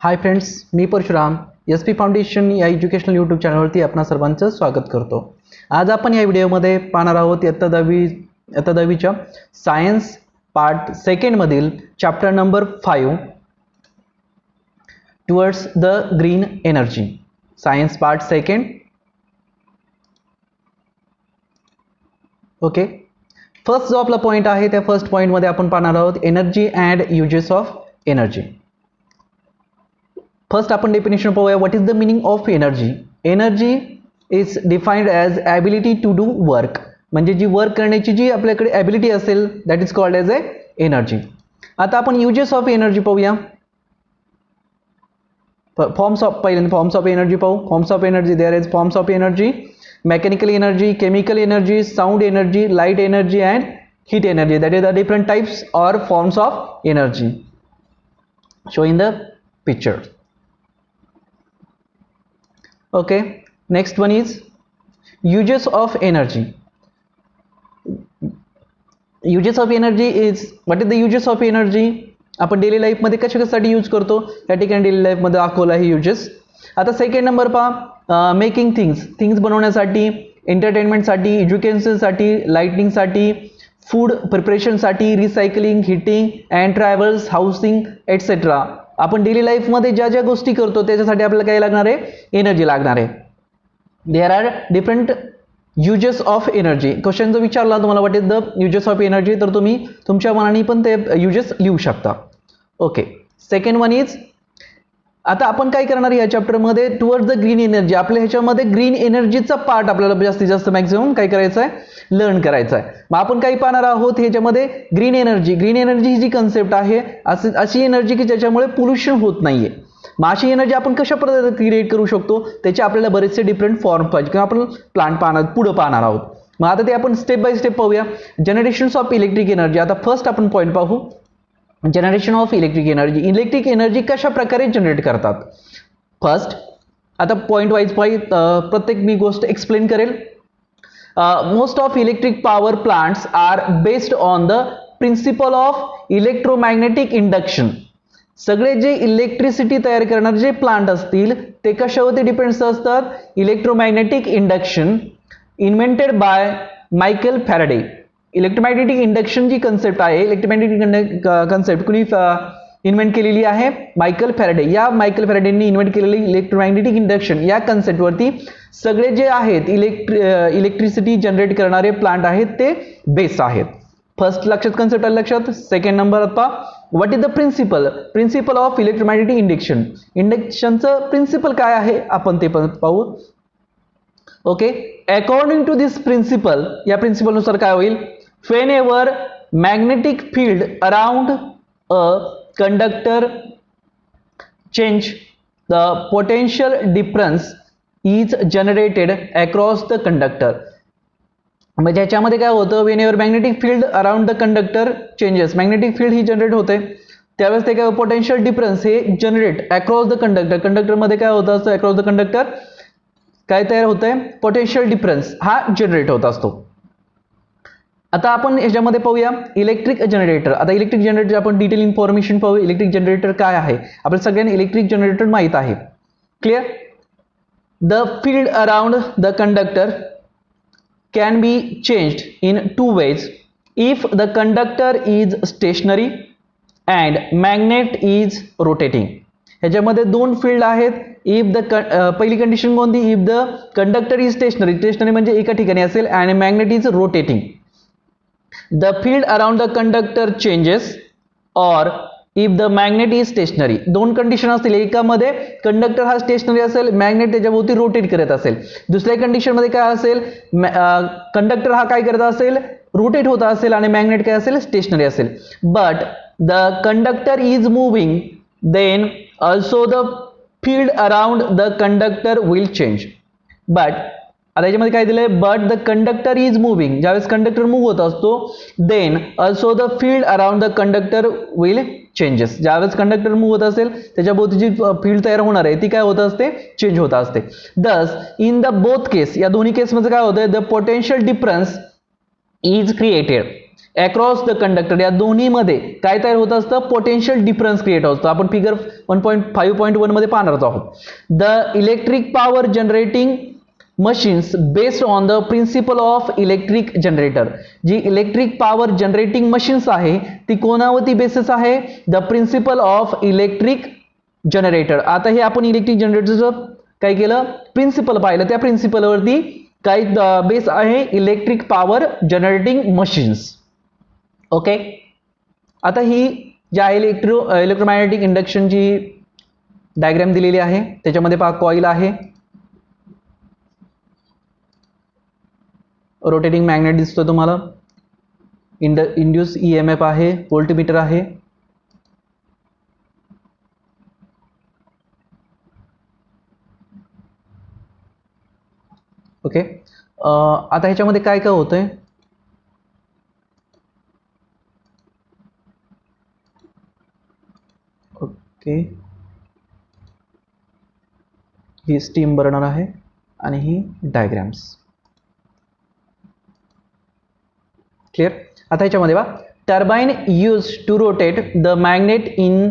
Hi friends, मी Parshuram S P foundation या educational YouTube चॅनलवरती आपणा सर्वांचं स्वागत करतो. आज आपण या व्हिडिओमध्ये पाहणार आहोत इयत्ता 10वीच्या सायन्स पार्ट सेकंड मधील chapter number 5 towards the green energy. Science part second. Okay, first जो आपला पॉइंट आहे त्या फर्स्ट पॉइंट मध्ये आपण पाहणार आहोत energy and uses of energy. First आपण डेफिनेशन पाहूया. What is the meaning of energy? Energy is defined as ability to do work. म्हणजे जी वर्क करण्याची जी आपल्याकडे ॲबिलिटी असेल that is called as a energy. आता आपण युजेस ऑफ एनर्जी पाहूया. फॉर्म्स ऑफ एनर्जी पाहू. Forms of energy, there is forms of energy: mechanical energy, chemical energy, sound energy, light energy and heat energy. That is the different types और forms of energy show in the picture. Okay, next one is uses of energy. Uses of energy is, what is the uses of energy? आपण daily life मध्ये कशासाठी use करतो या ठिकाणी daily life मध्ये दाखवला आहे युजेस. आता सेकंड नंबर पहा, मेकिंग थिंग्स बनवण्यासाठी, एंटरटेनमेंटसाठी, एज्युकेशनसाठी, लाइटिंगसाठी, फूड प्रिपरेशनसाठी, recycling, heating and travels, housing etcetera. आपण डेली लाईफ मध्ये ज्या ज्या गोष्टी करतो त्याच्यासाठी आपल्याला काय लागणार आहे? एनर्जी लागणार आहे. There are different uses of energy. Question जर विचारला तुम्हाला what is the uses of energy, तर तुम्ही तुमच्या मनाने पण ते युजेस लिहू शकता. ओके, सेकंड वन इज, आता आपण काय करणार या चॅप्टर मध्ये टुवर्ड्स द ग्रीन एनर्जी. आपल्या ह्याच्यामध्ये ग्रीन एनर्जीचा पार्ट आपल्याला जास्तीत जास्त मॅक्सिमम काय करायचं आहे? लर्न करायचं आहे. मग आपण काय पाहणार आहोत ह्याच्यामध्ये? Green energy. ग्रीन एनर्जी ही जी कन्सेप्ट आहे अशी एनर्जी की ज्याच्यामुळे पोल्युशन होत नाहीये. मग अशी एनर्जी आपण कशा प्रकारे क्रिएट करू शकतो त्याचे आपल्याला बरेचसे डिफरंट फॉर्म पाहिजे किंवा आपण प्लांट पुढे पाहणार आहोत. मग आता ते आपण स्टेप बाय स्टेप पाहूया. Generations of electric energy. आता फर्स्ट आपण पॉईंट पाहू, generation of electric energy. Electric energy कशा प्रकारे जनरेट करतात? फर्स्ट आता पॉइंट वाईज प्रत्येक मी गोष्ट एक्सप्लेन करेल. Most of electric power plants are based on the principle of electromagnetic induction. सगळे जे इलेक्ट्रिसिटी तयार करणारे जे प्लांट असतील ते कशावरती डिपेंड्स असतात? Electromagnetic induction invented by Michael Faraday. Electromagnetic induction जी कन्सेप्ट आहे, इलेक्ट्रोमॅग्नेटिक कन्सेप्ट कुणी इन्व्हेंट केलेली आहे? Michael Faraday. या मायकेल फॅराडेंनी इन्व्हेंट केलेली इलेक्ट्रोमॅग्नेटिक इंडक्शन या कन्सेप्टवरती सगळे जे आहेत इलेक्ट्रिसिटी जनरेट करणारे प्लांट आहेत ते बेस आहेत. फर्स्ट लक्षात कन्सेप्ट आलं लक्षात. सेकंड नंबर आता what is the principle of electromagnetic induction. इंडक्शनचं प्रिन्सिपल काय आहे आपण ते पण पाहू. Okay, according to this principle, या प्रिन्सिपल नुसार काय होईल? whenever magnetic field around a conductor change, the potential difference is generated across the conductor. म्हणजे याच्यामध्ये काय होतं? whenever magnetic field around the conductor changes, magnetic field he generate होते त्यावेळेस ते काय पोटेन्शियल डिफरन्स हे generate across the conductor. Conductor मध्ये काय होत असतं? अक्रॉस द कंडक्टर काय तयार होतंय? पोटेन्शियल डिफरन्स हा जनरेट होत असतो. आता आपण याच्यामध्ये पाहूया इलेक्ट्रिक जनरेटर. आता इलेक्ट्रिक जनरेटर आपण डिटेल इन्फॉर्मेशन पाहू. इलेक्ट्रिक जनरेटर काय आहे? आपल्या सगळ्यांना इलेक्ट्रिक जनरेटर माहित आहे. Clear? The field around the conductor can be changed in two ways if the conductor is stationary and magnet is rotating. ह्याच्यामध्ये दोन फील्ड आहेत. इफ द पहिली कंडिशन कोणती? If the conductor is stationary. Stationary म्हणजे एका ठिकाणी असेल आणि magnet is rotating. The field around the conductor changes or if the magnet is stationary. दोन कंडिशन असतील. एकामध्ये कंडक्टर हा स्टेशनरी असेल, मॅग्नेट त्याच्याभोवती रोटेट करत असेल. दुसऱ्या कंडिशन मध्ये काय असेल? कंडक्टर हा काय करत असेल? रोटेट होत असेल आणि मॅग्नेट काय असेल? स्टेशनरी असेल. But the conductor is moving then also the field around the conductor will change. But आता याच्यामध्ये काय दिलंय? But the conductor is moving. ज्यावेळेस कंडक्टर मूव्ह होत असतो then also the field around the conductor will changes. ज्यावेळेस conductor move होत असेल त्याच्याभोवती जी फील्ड तयार होणार आहे ती काय होत असते? चेंज होत असते. दस इन द बोथ केस, या दोन्ही केसमध्ये काय होतंय? The potential difference is created across the conductor या दोन्हीमध्ये काय तयार होत असतं, पोटेन्शियल डिफरन्स क्रिएट होत असतं. आपण फिगर 1.5.1 मध्ये पाहणार आहोत. The electric power generating machines based on the principle of electric generator. जी इलेक्ट्रिक पॉवर जनरेटिंग मशीन्स आहे ती कोणावरती बेसिस आहे, the principle of electric generator. आता हे आपण इलेक्ट्रिक जनरेटरचं काय केलं, प्रिन्सिपल पाहिलं, त्या प्रिन्सिपलवरती काय बेस आहे, electric power generating machines. Okay, आता ही जी आहे इलेक्ट्रोमॅग्नेटिक इंडक्शनची डायग्राम दिलेली आहे. त्याच्यामध्ये पहा कॉईल आहे, रोटेटिंग मॅग्नेट दिसतो तुम्हाला, इंड्यूस EMF आहे, व्होल्टमीटर आहे. ओके, आता ह्याच्यामध्ये काय काय होतंय, ओके, ही स्टीम बर्नर आहे आणि ही डायग्राम्स. क्लिअर. आता ह्याच्यामध्ये बघा, turbine use to rotate the magnet in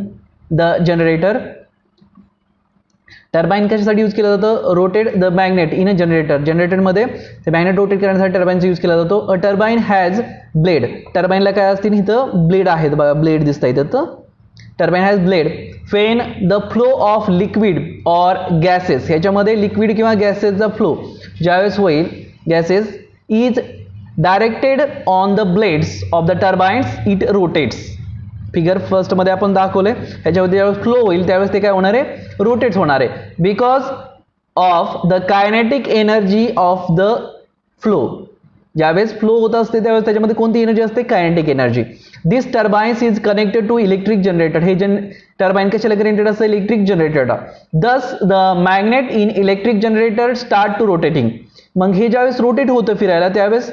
the generator. Turbine कशासाठी यूज केलं जातं, rotate the magnet in a generator. जनरेटरमध्ये ते मॅग्नेट रोटेट करण्यासाठी टर्बाइनचा यूज केला जातो. A turbine has blade. टर्बाइनला काय असतील, इथं ब्लेड आहेत बघा, ब्लेड दिसत आहेत इथं. Turbine has blade fan the flow of liquid or gases. ह्याच्यामध्ये लिक्विड किंवा गॅसेसचा फ्लो ज्यावेळेस होईल, gases is directed on the blades of the turbines, it rotates. Figure first मध्ये आपण दाखवले, ह्याच्यामध्ये ज्यावेळेस फ्लो होईल त्यावेळेस ते काय होणार आहे, रोटेट होणार आहे. Because of the kinetic energy of the flow. ज्यावेळेस फ्लो होत असते त्यावेळेस त्याच्यामध्ये कोणती एनर्जी असते, kinetic energy. This turbines is connected to electric generator. हे टर्बाइन कशाला कनेक्टेड असतं, इलेक्ट्रिक जनरेटरला. Thus the magnet in electric generator start to rotating. मग हे ज्यावेळेस रोटेट होतं फिरायला त्यावेळेस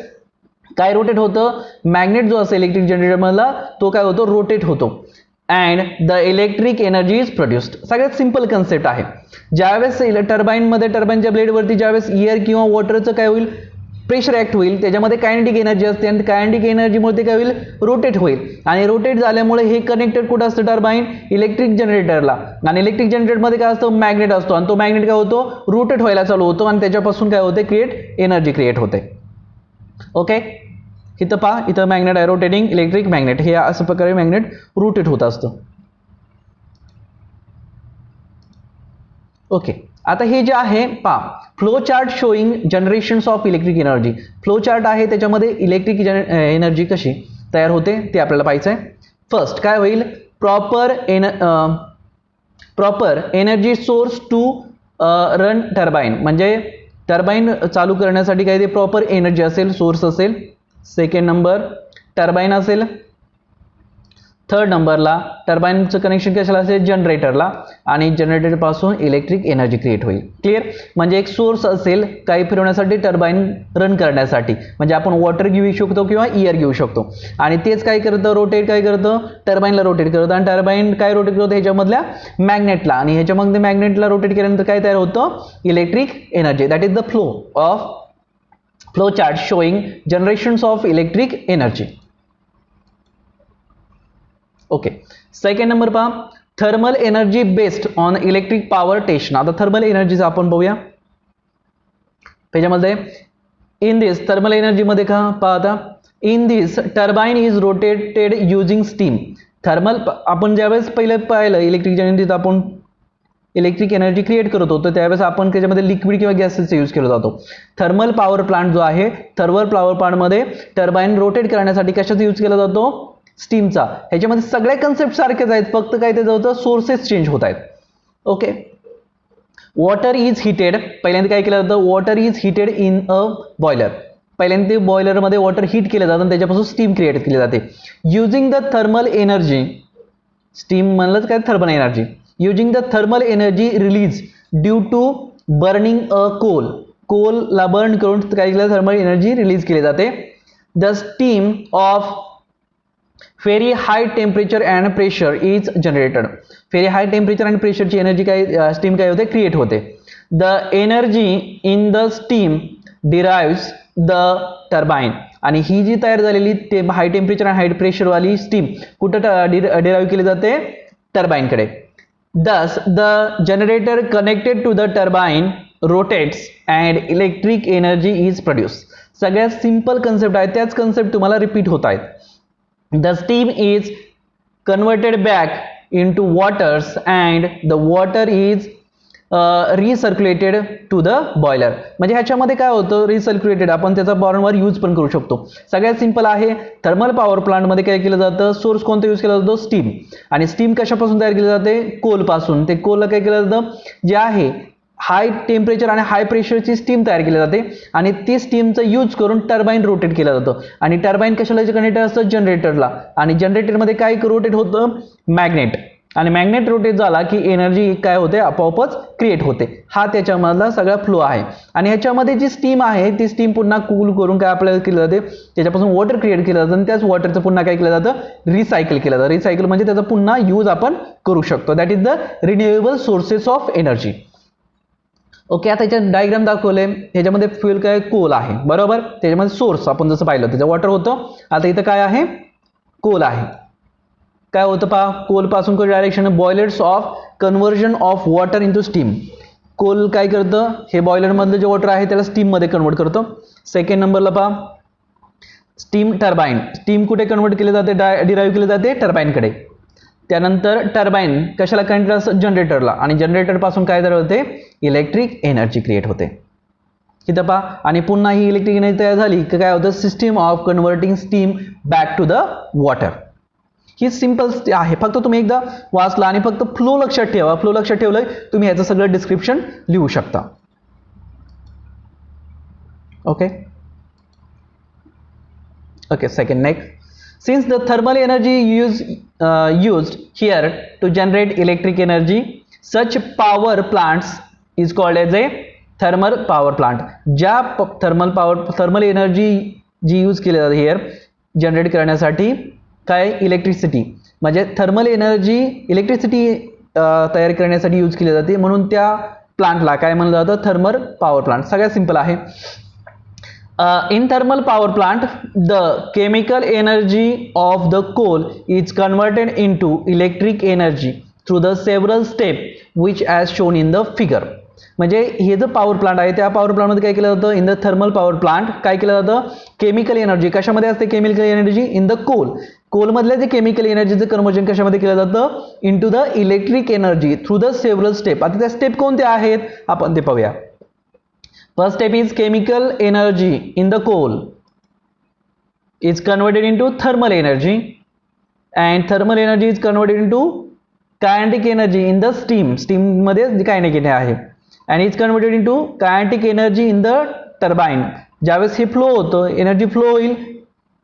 काय रोटेट होतं, मॅग्नेट जो असेल इलेक्ट्रिक जनरेटर मधला तो काय होतो, रोटेट होतो. And the electric energy is produced. सगळ्यात सिंपल कन्सेप्ट आहे. ज्यावेळेस टर्बाइनमध्ये टर्बाइनच्या ब्लेडवरती ज्यावेळेस एअर किंवा वॉटरचं काय होईल, प्रेशर ऍक्ट होईल, त्याच्यामध्ये कायनेटिक एनर्जी असते आणि कायनेटिक एनर्जीमुळे ते काय होईल, रोटेट होईल. आणि रोटेट झाल्यामुळे हे कनेक्टेड कुठं असतं, टर्बाइन इलेक्ट्रिक जनरेटरला. आणि इलेक्ट्रिक जनरेटरमध्ये काय असतं, मॅग्नेट असतो आणि तो मॅग्नेट काय होतो, रोटेट व्हायला चालू होतो आणि त्याच्यापासून काय होते, एनर्जी क्रिएट होते. ओके, इथं पहा, इथं मॅग्नेट आहे, रोटेटिंग इलेक्ट्रिक मॅग्नेट. हे अशा प्रकारे मॅग्नेट रोटेट होत असतं. ओके, आता हे जे आहे पहा, flow chart showing generations of electric energy. Flow chart आहे, त्याच्यामध्ये इलेक्ट्रिक एनर्जी कशी तयार होते ते आपल्याला पाहायचं आहे. फर्स्ट काय होईल, proper energy source to run turbine. म्हणजे टर्बाइन चालू करण्यासाठी काय ते प्रॉपर एनर्जी असेल, सोर्स असेल. सेकंड नंबर टर्बाइन असेल. थर्ड नंबरला टर्बाइनचं कनेक्शन कशाला असेल, जनरेटरला. आणि जनरेटर पासून इलेक्ट्रिक एनर्जी क्रिएट होईल. क्लिअर. म्हणजे एक सोर्स असेल काही फिरवण्यासाठी, टर्बाइन रन करण्यासाठी. म्हणजे आपण वॉटर घेऊ शकतो किंवा एअर घेऊ शकतो. आणि तेच काय करतं, रोटेट काय करतं, टर्बाइनला रोटेट करतं. आणि टर्बाइन काय रोटेट करतं, ह्याच्यामधल्या मॅग्नेटला. आणि ह्याच्यामध्ये मॅग्नेटला रोटेट केल्यानंतर काय तयार होतं, electric energy. That is the flow chart showing generations of electric energy. Okay, second number पहा, thermal energy based on electric power station. आता थर्मल एनर्जीचा आपण बघूया. त्याच्यामध्ये इन दिस थर्मल एनर्जी मध्ये का पाहता, in this turbine is rotated using steam. Thermal आपण ज्यावेळेस पहिले पाहिलं इलेक्ट्रिक जनरेटर, आपण इलेक्ट्रिक एनर्जी क्रिएट करत होतो त्यावेळेस आपण त्याच्यामध्ये लिक्विड किंवा गॅसेसचा यूज केला जातो. थर्मल पॉवर प्लांट जो आहे, थर्मल पॉवर प्लांटमध्ये टर्बाइन रोटेट करण्यासाठी कशाचा यूज केला जातो, स्टीमचा. ह्याच्यामध्ये सगळे कन्सेप्ट सारखेच आहेत, फक्त काय त्याचं होतं, सोर्सेस चेंज होत आहेत. Okay, water is heated. पहिल्यांदा काय केलं जातं, water is heated in a boiler. पहिल्यांदा ते बॉयलरमध्ये वॉटर हीट केलं जातं आणि त्याच्यापासून स्टीम क्रिएट केली जाते. Using the thermal energy, steam म्हणलंच काय, thermal energy. Using the thermal energy release due to burning a coal. कोलला बर्न करून काय केलं, थर्मल एनर्जी रिलीज केली जाते. The steam of very high temperature and pressure is generated. Very high temperature आणि प्रेशरची एनर्जी काय, स्टीम काय होते, क्रिएट होते. The energy in the steam derives the turbine. आणि ही जी तयार झालेली ते हाय टेम्परेचर आणि हाय प्रेशरवाली स्टीम कुठं डिराईव्ह केली जाते? टर्बाईनकडे. Thus, the generator connected to the turbine rotates and electric energy is produced. सगळ्यात सिंपल कन्सेप्ट आहे, त्याच कन्सेप्ट तुम्हाला रिपीट होत आहेत. The steam is converted back into waters and the water is recirculated to the boiler. म्हणजे ह्याच्यामध्ये काय होतं? रिसर्क्युलेटेड आपण त्याचा वारंवार यूज पण करू शकतो. सगळ्यात सिंपल आहे. थर्मल पॉवर प्लांटमध्ये काय केलं जातं? सोर्स कोणता यूज केला जातो? स्टीम. आणि स्टीम कशापासून तयार केली जाते? कोलपासून. ते कोलला काय केलं जातं? जे आहे हाय टेम्परेचर आणि हाय प्रेशरची स्टीम तयार केली जाते आणि ती स्टीमचा यूज करून टर्बाईन रोटेट केलं जातं. आणि टर्बाईन कशाला कनेक्टेड असतं? जनरेटरला. आणि जनरेटरमध्ये काय रोटेट होतं? मॅग्नेट. आणि मॅग्नेट रोटेट झाला की एनर्जी काय होते? आपोआपच क्रिएट होते. हा त्याच्यामधला सगळा फ्लो आहे. आणि ह्याच्यामध्ये जी स्टीम आहे ती स्टीम पुन्हा कूल करून काय आपल्याला केलं जाते? त्याच्यापासून वॉटर क्रिएट केलं जातं आणि त्याच वॉटरचं पुन्हा काय केलं जातं? रिसायकल केलं जातं. रिसायकल म्हणजे त्याचा पुन्हा यूज आपण करू शकतो. That is the renewable sources of energy. Okay, आता याच्यात डायग्राम दाखवले. ह्याच्यामध्ये फ्युएल काय? कोल आहे, बरोबर. त्याच्यामध्ये सोर्स आपण जसं पाहिलं त्याचं वॉटर होतं. आता इथं काय आहे? कोल आहे. काय होतं पहा? कोल पासून direction boilers of conversion of water into steam. Coal काय करतं? हे बॉयलर मधलं जे वॉटर आहे त्याला स्टीम मध्ये कन्वर्ट करतो. सेकंड नंबरला पहा स्टीम टर्बाईन. स्टीम कुठे कन्वर्ट केले जाते? डिराईव्ह केले जाते टर्बाईनकडे. त्यानंतर टर्बाईन कशाला कनेक्ट असतं? जनरेटरला. आणि जनरेटर पासून काय तयार होते? इलेक्ट्रिक एनर्जी क्रिएट होते. इथं पहा. आणि पुन्हा ही इलेक्ट्रिक एनर्जी तयार झाली की काय होतं? System of converting steam back to the water. ही सिंपल आहे. फक्त तुम्ही एकदा वाचला आणि फक्त फ्लो लक्षात ठेवा. फ्लो लक्षात ठेवलंय तुम्ही ह्याचं सगळं डिस्क्रिप्शन लिहू शकता. Okay okay. Second next. Since the thermal energy used here to generate electric energy, such power plants is called as a thermal power plant. ज्या थर्मल एनर्जी जी यूज केली जाते हिअर जनरेट करण्यासाठी काय? इलेक्ट्रिसिटी. म्हणजे thermal energy electricity तयार करण्यासाठी use केली जाते म्हणून त्या प्लांटला काय म्हणलं जातं? Thermal power plant. सगळ्यात सिंपल आहे. In thermal power plant, the chemical energy of the coal is converted into electric energy through the several steps which as shown in the figure. म्हणजे हे जो पॉवर प्लांट आहे त्या power plant मध्ये काय केलं जातं? In the thermal power plant काय केलं जातं? केमिकल एनर्जी कशामध्ये असते? Chemical energy in the coal. कोलमधल्या जे केमिकल एनर्जीचं कन्व्हर्जन कशामध्ये केलं जातं? Into the electric energy through the several step. आता त्या स्टेप कोणत्या आहेत आपण ते पाहूया. First step is chemical energy in the coal is converted into thermal energy and thermal energy is converted into kinetic energy in the steam. Steam मध्ये kinetic energy आहे and is converted into kinetic energy in the turbine. ज्यावेळेस हे flow होतं energy flow होईल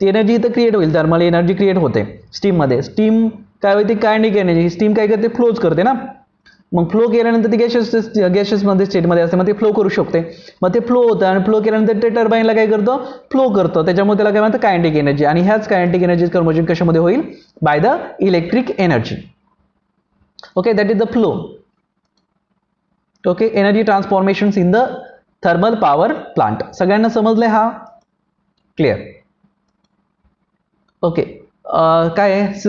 ती energy इथं create होईल. Thermal energy create होते स्टीम मध्ये. स्टीम काय होते? Kinetic energy. स्टीम काय करते? फ्लोज करते ना. मग फ्लो केल्यानंतर ती गॅसेस मध्ये स्टेटमध्ये असते मग ते फ्लो करू शकते. मग ते फ्लो होतं आणि फ्लो केल्यानंतर ते टर्बाईनला काय करतं? फ्लो करतं. त्याच्यामुळे त्याला काय म्हणतं? Kinetic energy. आणि ह्याच कायनेटिक एनर्जी कन्व्हर्जन कशामध्ये होईल? By the electric energy. Okay, that is the flow. Okay, energy transformation in the thermal power plant. सगळ्यांना समजलंय हा? क्लिअर. ओके, काय आहे?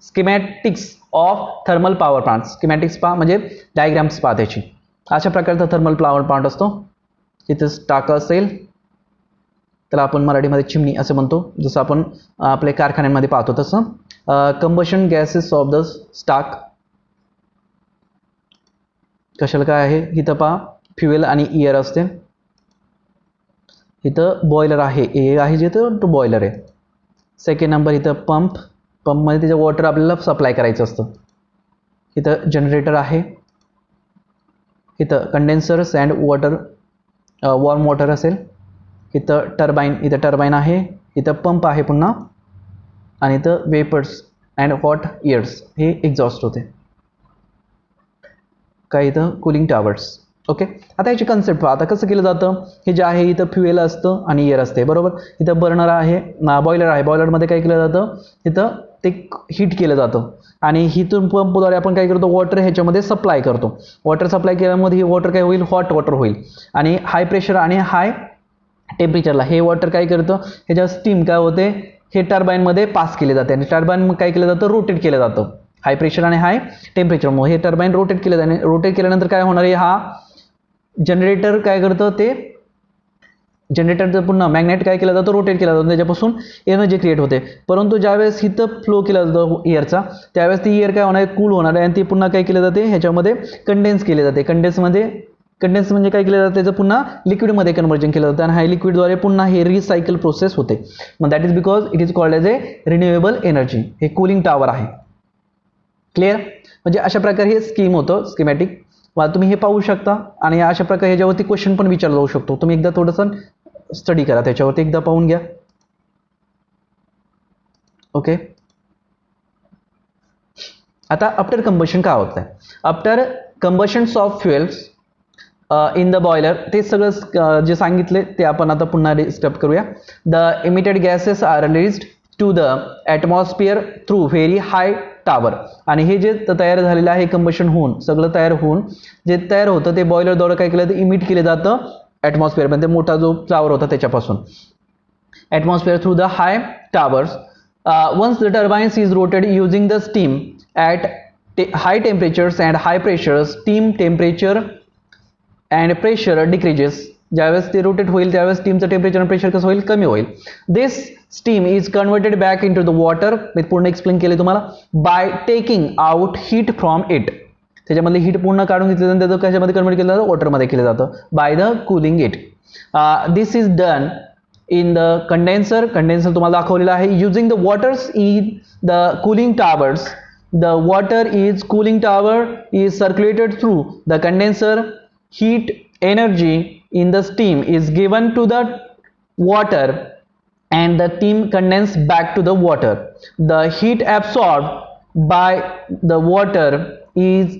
Schematics of thermal power plant. Schematics पहा म्हणजे डायग्राम्स पहा त्याची. अशा प्रकारचा थर्मल पॉवर प्लांट असतो. तिथे टाका असेल त्याला आपण मराठीमध्ये चिमणी असं म्हणतो. जसं आपण आपल्या कारखान्यांमध्ये पाहतो तसं. Combustion gases of the stock. कशाला काय आहे? इथं पहा फ्युएल आणि एअर असते. इथं बॉयलर आहे. ए आहे जिथं तो बॉयलर आहे. सेकंड नंबर इथं पंप. पंपमध्ये त्याचं वॉटर आपल्याला सप्लाय करायचं असतं. इथं जनरेटर आहे. इथं condensers and water warm water असेल. इथं टर्बाईन आहे. इथं पंप आहे पुन्हा. आणि इथं वेपर्स अँड हॉट एअर्स हे एक्झॉस्ट होते. काय इथं कूलिंग टॉवर्स. ओके, आता याची कन्सेप्ट पहा. आता कसं केलं जातं? हे जे आहे इथं फ्युएल असतं आणि एअर असते, बरोबर. इथं बर्नर आहे, बॉयलर आहे. बॉयलरमध्ये काय केलं जातं? इथं ते हीट केलं जातं आणि हिथून पंपद्वारे आपण काय करतो? वॉटर ह्याच्यामध्ये सप्लाय करतो. वॉटर सप्लाय केल्यामध्ये हे वॉटर काय होईल? हॉट वॉटर होईल आणि हाय प्रेशर आणि हाय टेम्परेचरला हे वॉटर काय करतं, ह्याच्या स्टीम काय होते, हे टर्बाईनमध्ये पास केले जाते आणि टर्बाईन काय केलं जातं, रोटेट केलं जातं हाय प्रेशर आणि हाय टेम्परेचरमुळे. हे टर्बाईन रोटेट केलं जाते. रोटेट केल्यानंतर काय होणार आहे, हा जनरेटर काय करतं, ते जनरेटरचं पुन्हा मॅग्नेट काय केलं जातं, रोटेट केला जातो, त्याच्यापासून एनर्जी क्रिएट होते. परंतु ज्यावेळेस हिथं फ्लो केला जातो एअरचा, त्यावेळेस ती एअर काय होणार आहे, कूल होणार आहे आणि ती पुन्हा काय केलं जाते, ह्याच्यामध्ये कंडेन्स केले जाते. कंडेन्स म्हणजे काय केलं जातं, त्याचं पुन्हा लिक्विडमध्ये कन्व्हर्जन केलं जातं आणि हा लिक्विडद्वारे पुन्हा हे रिसायकल प्रोसेस होते. मग that is because it is called as A renewable energy. हे कूलिंग टॉवर आहे. क्लिअर. म्हणजे अशा प्रकारे हे स्कीम होतं, स्कीमॅटिक. तुम्ही हे पाहू शकता आणि अशा प्रकारे ह्याच्यावरती क्वेश्चन पण विचारला जाऊ शकतो. तुम्ही एकदा थोडंसं स्टडी करा त्याच्यावरती, एकदा पाहून घ्या. ओके. आता आफ्टर कंबशन काय होत आहे, after combustions of fuels in the boiler, ते सगळं जे सांगितले ते आपण आता पुन्हा डिस्कस करूया. The emitted gases are released to the atmosphere through very high tower. आणि हे जे तयार झालेलं आहे कंबशन होऊन, सगळं तयार होऊन जे तयार होतं ते बॉयलरद्वारे काय केलं, ते इमिट केलं जातं ॲटमॉस्फिअरमध्ये, मोठा जो फ्लावर होता त्याच्यापासून. Atmosphere through the high towers. Once the turbines is rotated using the steam at high temperatures and high pressure, steam temperature and pressure decreases. ज्यावेळेस ते रोटेट होईल त्यावेळेस स्टीमचं टेम्परेचर आणि प्रेशर कसं होईल, कमी होईल. This steam is converted back in to the water. मी पूर्ण एक्सप्लेन केले तुम्हाला. By taking out heat from it. त्याच्यामध्ये हीट पूर्ण काढून घेतलं जातं, त्याचं कशामध्ये कन्वर्ट केलं जातं, वॉटरमध्ये केलं जातं, by the cooling it. This is done in the condenser. Condenser तुम्हाला दाखवलेलं आहे. Using the waters in the cooling towers. The water is cooling tower is circulated through the condenser. Heat energy in the steam is given to the water and the steam condenses back to the water. The heat absorbed by the water is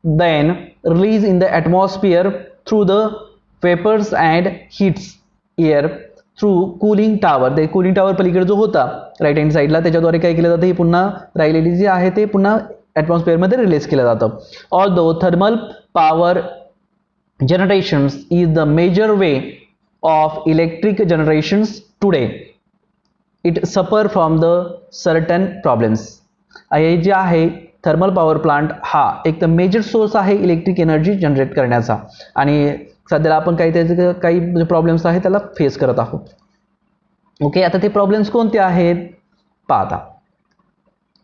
then released in the atmosphere through the vapors and heats air through cooling tower. ते cooling tower पलीकडे जो होता right hand साईडला, त्याच्याद्वारे काय केलं जातं, हे पुन्हा राहिलेली जी आहे ते पुन्हा ॲटमॉस्फिअरमध्ये रिलीज केलं जातं. Although thermal power generations is the major way of electric generations today, it suffer from the certain problems. हे जे आहे थर्मल पॉवर प्लांट हा एक तर मेजर सोर्स आहे इलेक्ट्रिक एनर्जी जनरेट करण्याचा आणि सध्याला आपण काही प्रॉब्लेम्स आहेत त्याला फेस करत आहोत. ओके. आता ते प्रॉब्लेम्स कोणते आहेत पाहता.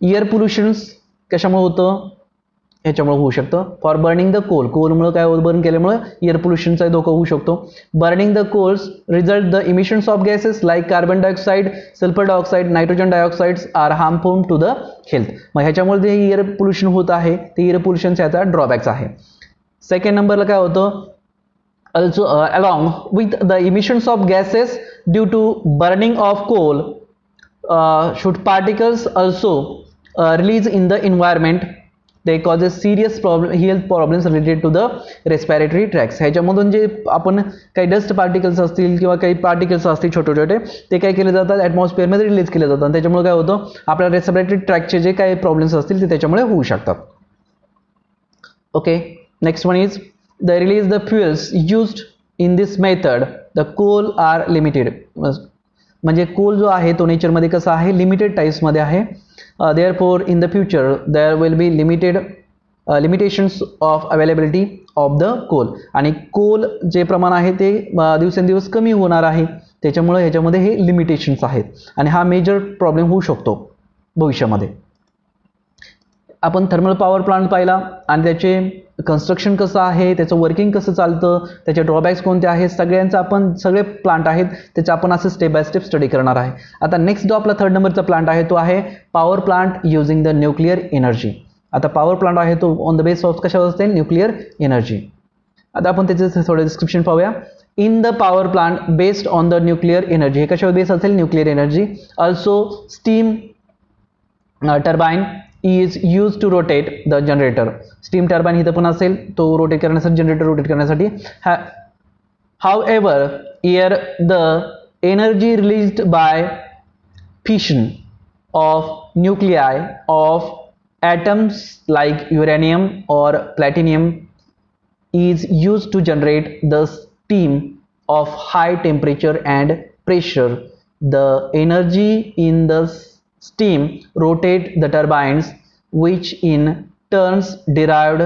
एअर पोल्युशन्स कशामुळे होतं, ह्याच्यामुळे होऊ शकतं. फॉर बर्निंग द कोल, कोलमुळे काय बर्न केल्यामुळे एअर पोल्युशनचा धोका होऊ शकतो. Burning the coals result the emissions of gases like carbon dioxide, sulphur dioxide, nitrogen dioxides are harmful to the health. मग ह्याच्यामुळे जे एअर पोल्युशन होत आहे ते एअर पोल्युशनचा याचा ड्रॉबॅक्स आहे. सेकंड नंबरला काय होतं, also along with the emissions of gases due to burning of coal, should particles also release in the environment, they causes serious health problems related to the respiratory tracts. ह्याच्यामधून जे आपण काही dust particles असतील किंवा काही particles असतील छोटे छोटे, ते काय केले जातात ॲटमॉस्फिअरमध्ये रिलीज केले जातात. त्याच्यामुळे काय होतं, आपल्या रेस्पिरेटरी ट्रॅकचे जे काही प्रॉब्लेम्स असतील ते त्याच्यामुळे होऊ शकतात. Okay. Next one is the release the fuels used in this method the coal are limited. म्हणजे कोल जो आहे तो नेचरमध्ये कसा आहे, लिमिटेड टाईप्समध्ये आहे. Therefore in the future there will be limitations of availability of the coal. आणि Coal जे प्रमाण आहे ते दिवसेंदिवस कमी होणार आहे, त्याच्यामुळे ह्याच्यामध्ये हे लिमिटेशन्स आहेत आणि हा मेजर प्रॉब्लेम होऊ शकतो भविष्यामध्ये. आपण थर्मल पॉवर प्लांट पाहिला आणि त्याचे कन्स्ट्रक्शन कसं आहे, त्याचं वर्किंग कसं चालतं, त्याचे ड्रॉबॅक्स कोणते आहेत, सगळ्यांचं आपण सगळे प्लांट आहेत त्याचं आपण असं स्टेप बाय स्टेप स्टडी करणार आहे. आता नेक्स्ट जो आपला थर्ड नंबरचा प्लांट आहे तो आहे power plant using the nuclear energy. आता पॉवर प्लांट आहे तो ऑन द बेस ऑफ कशावर असते, न्यूक्लिअर एनर्जी. आता आपण त्याचं थोडं डिस्क्रिप्शन पाहूया. In the power plant based on the nuclear energy, हे कशावर बेस असेल, nuclear energy. Also steam turbine is used to rotate the generator. Steam turbine इथं पण असेल, तो रोटेट करण्यासाठी, जनरेटर रोटेट करण्यासाठी. However, here the energy released by fission of nuclei of atoms like uranium or platinum is used to generate the steam of high temperature and pressure, the energy in the steam rotate the turbines, which in turns derived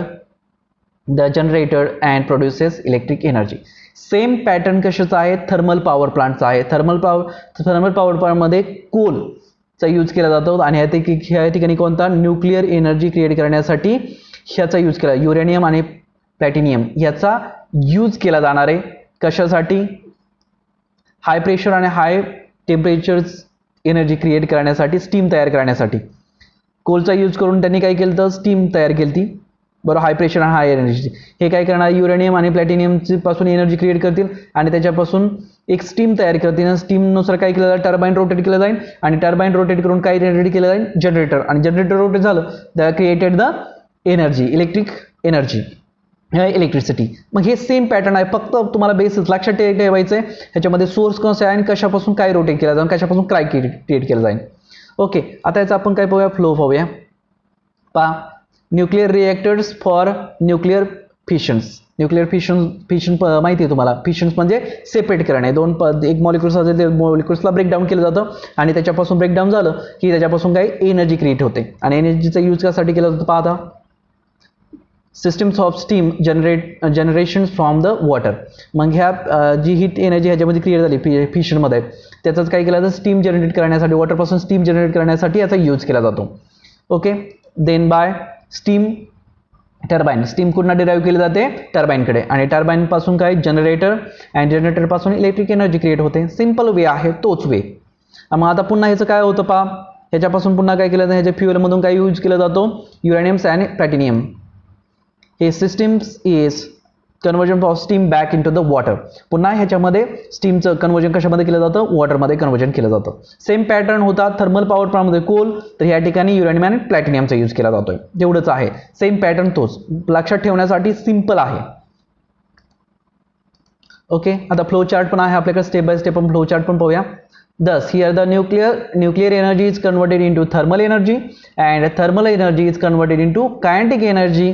the generator and produces electric energy. Same pattern कशाचा आहे, thermal power प्लांटचा आहे. Thermal power प्लांटमध्ये कोलचा use केला जातो आणि ह्या ठिकाणी कोणता, न्यूक्लिअर एनर्जी क्रिएट करण्यासाठी ह्याचा यूज केला, युरेनियम आणि प्लॅटिनियम याचा यूज केला जाणार आहे. कशासाठी, हाय प्रेशर आणि हाय टेम्परेचर एनर्जी क्रिएट करण्यासाठी, स्टीम तयार करण्यासाठी. कोलचा यूज करून त्यांनी काय केलं तर स्टीम तयार केली ती, बरोबर, हाय प्रेशर आणि हाय एनर्जी. हे काय करणार, युरेनियम आणि प्लॅटिनियमची पासून एनर्जी क्रिएट करतील आणि त्याच्यापासून एक स्टीम तयार करतील. स्टीमनुसार काय केलं जाईल, टर्बाईन रोटेट केलं जाईल आणि टर्बाईन रोटेट करून काय रेडी केलं जाईल, जनरेटर. आणि जनरेटर रोटेट झालं the created the energy, electric energy, electricity. मग हे सेम पॅटर्न आहे, फक्त तुम्हाला बेसिक लक्षात ठेवायचं आहे. ह्याच्यामध्ये सोर्स कसं आहे आणि कशापासून काय रोटेट केलं जाईल, कशापासून काय क्रिएट केलं जाईल. ओके, आता याचा आपण काय पाहूया, फ्लो पाहूया. पहा, nuclear reactors for nuclear fissions. Nuclear fission माहिती आहे तुम्हाला, फिशन्स म्हणजे सेपरेट करणे. एक मॉलिक्युल्स असेल ते मॉलिक्युल्सला ब्रेकडाऊन केलं जातं आणि त्याच्यापासून ब्रेकडाऊन झालं की त्याच्यापासून काही एनर्जी क्रिएट होते. आणि एनर्जीचा यूज कशासाठी केला जातो, पाहता, systems of steam generation from the water. मग ह्या जी हीट एनर्जी ह्याच्यामध्ये क्रिएट झाली फिशनमध्ये, त्याचाच काय केलं जातं, स्टीम जनरेट करण्यासाठी, वॉटरपासून स्टीम जनरेट करण्यासाठी याचा यूज केला जातो. Okay, then by steam turbine. Steam कुठून डिराईव्ह केली जाते, टर्बाईनकडे, आणि टर्बाईन पासून काय, जनरेटर, आणि जनरेटर पासून इलेक्ट्रिक एनर्जी क्रिएट होते. सिंपल वे आहे, तोच वे. मग आता पुन्हा ह्याचं काय होतं, पहा, ह्याच्यापासून पुन्हा काय केलं जातं, ह्याच्या फ्युएलमधून काय यूज केला जातो, युरेनियम्स आणि प्लॅटिनियम. हे systems is conversion of steam back in to the water. पुन्हा ह्याच्यामध्ये स्टीमचं कन्वर्जन कशामध्ये केलं जातं, वॉटरमध्ये कन्वर्जन केलं जातं. सेम पॅटर्न होता थर्मल पॉवर प्लांटमध्ये कोल, तर ह्या ठिकाणी युरेनियम आणि प्लॅटिनियमचा यूज केला जातोय. तेवढंच आहे, सेम पॅटर्न तोच, लक्षात ठेवण्यासाठी सिंपल आहे. ओके, आता फ्लो चार्ट पण आहे आपल्याकडे, स्टेप बाय स्टेप आपण फ्लो चार्ट पण पाहूया. Thus, here the nuclear energy is converted into thermal energy, and thermal energy is converted into kinetic energy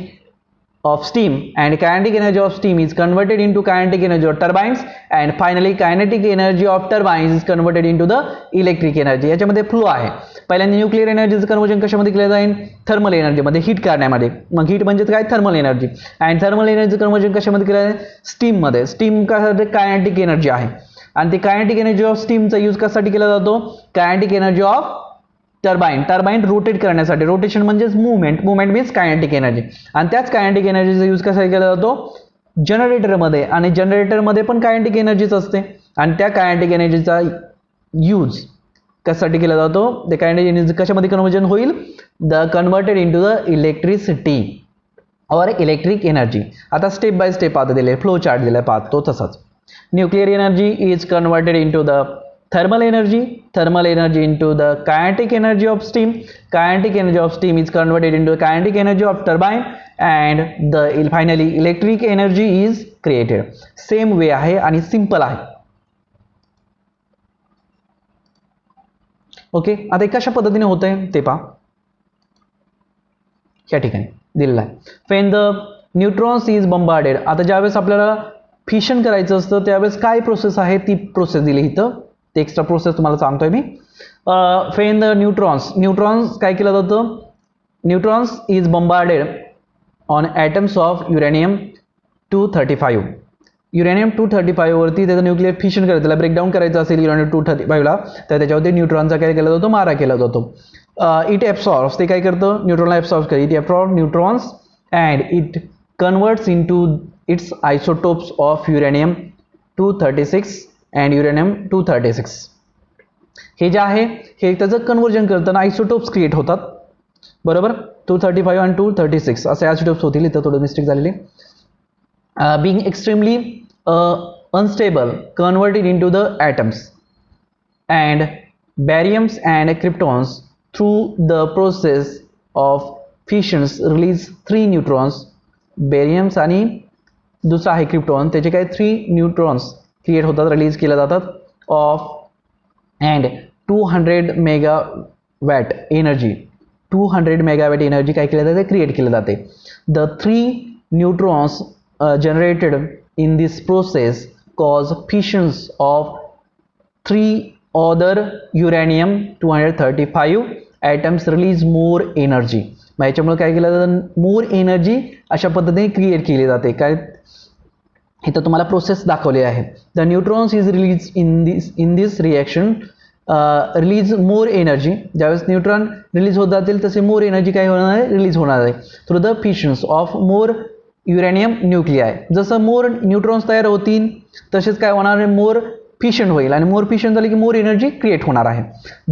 of steam, and kinetic energy of steam is converted into kinetic energy of turbines, and finally kinetic energy of turbines is converted into the electric energy. याच्यामध्ये flow आहे. पहिल्यांदा nuclear एनर्जीचं conversion कशामध्ये केलं जाईल, thermal एनर्जीमध्ये, heat करण्यामध्ये. मग heat म्हणजे काय, थर्मल एनर्जी. आणि थर्मल एनर्जीचं कन्वर्जन कशामध्ये केलं जाईल, स्टीममध्ये. स्टीम कशासाठी, कायनेटिक एनर्जी आहे. आणि ती कायनेटिक एनर्जी ऑफ स्टीमचा यूज कशासाठी केला जातो, kinetic energy of turbine rotate करण्यासाठी. रोटेशन म्हणजे मुवमेंट मीन्स कायनेटिक एनर्जी. आणि त्याच कायनेटिक एनर्जीचा यूज कशासाठी केला जातो, जनरेटरमध्ये. आणि जनरेटरमध्ये पण कायनेटिक एनर्जीच असते. आणि त्या कायनेटिक एनर्जीचा यूज कशासाठी केला जातो, ते कायनेटिक एनर्जी कशामध्ये कन्वर्जन होईल, the converted into the electricity और इलेक्ट्रिक एनर्जी. आता स्टेप बाय स्टेप आता दिले, फ्लो चार्ट दिलाय, पाहत तो तसाच. Nuclear energy is converted into the thermal energy into the kinetic energy of steam. Kinetic energy of steam is converted into the kinetic energy of turbine, and finally electric energy is created. Same way आहे आणि simple आहे. Okay, आता हे कशा पद्धतीने होतंय ते पहा. या ठिकाणी दिलेलं आहे, when the neutrons is bombarded. आता ज्यावेळेस आपल्याला फिशन करायचं असतं त्यावेळेस काय प्रोसेस आहे, ती प्रोसेस दिली इथं. ते एक्स्ट्रा प्रोसेस तुम्हाला सांगतोय मी. फेन द न्यूट्रॉन्स काय केलं जातं, neutrons is bombarded on atoms of uranium 235. Uranium 235 वरती त्याचं न्यूक्लिअर फिशन करायचं, त्याला ब्रेकडाऊन करायचं असेल युरेनियम 235ला, तर त्याच्यावरती न्यूट्रॉनचा काय केला जातो, मारा केला जातो. इट ॲब्सॉर्ब्स, ते काय करतं, न्यूट्रॉनला ॲब्सॉर्ब करतं. It absorb neutrons and it converts into its isotopes of uranium 236 and uranium 236. हे जे आहे हे त्याचं कन्वर्जन करताना आयसोटोप्स क्रिएट होतात, बरोबर. 235 आणि 236 असे आयसोटोप्स होतील. इथं थोडं मिस्टेक झालेली. being extremely unstable, converted into the atoms, and baryons and kryptons through the process of fissions release 3 neutrons. baryons आणि दुसरा आहे क्रिप्टॉन, त्याचे काय 3 न्यूट्रॉन्स क्रिएट होतात, रिलीज केल्या जातात of and 200 megawatt energy. 200 megawatt energy काय केलं जाते, क्रिएट केलं जाते. The 3 neutrons generated in this process cause fissions of 3 other uranium 235 atoms release more energy. मग याच्यामुळे काय केलं जातं, मोर एनर्जी अशा पद्धतीने क्रिएट केली जाते. काय इथं तुम्हाला प्रोसेस दाखवली आहे. The neutrons is release in this reaction release more energy. ज्यावेळेस न्यूट्रॉन रिलीज होत जातील तसे मोर एनर्जी काय होणार आहे, रिलीज होणार आहे through the fissions of more uranium nuclei. जसं मोर न्यूट्रॉन्स तयार होतील तसेच काय होणार आहे, मोर फिशन होईल आणि मोर फिशन झाले की मोर एनर्जी क्रिएट होणार आहे.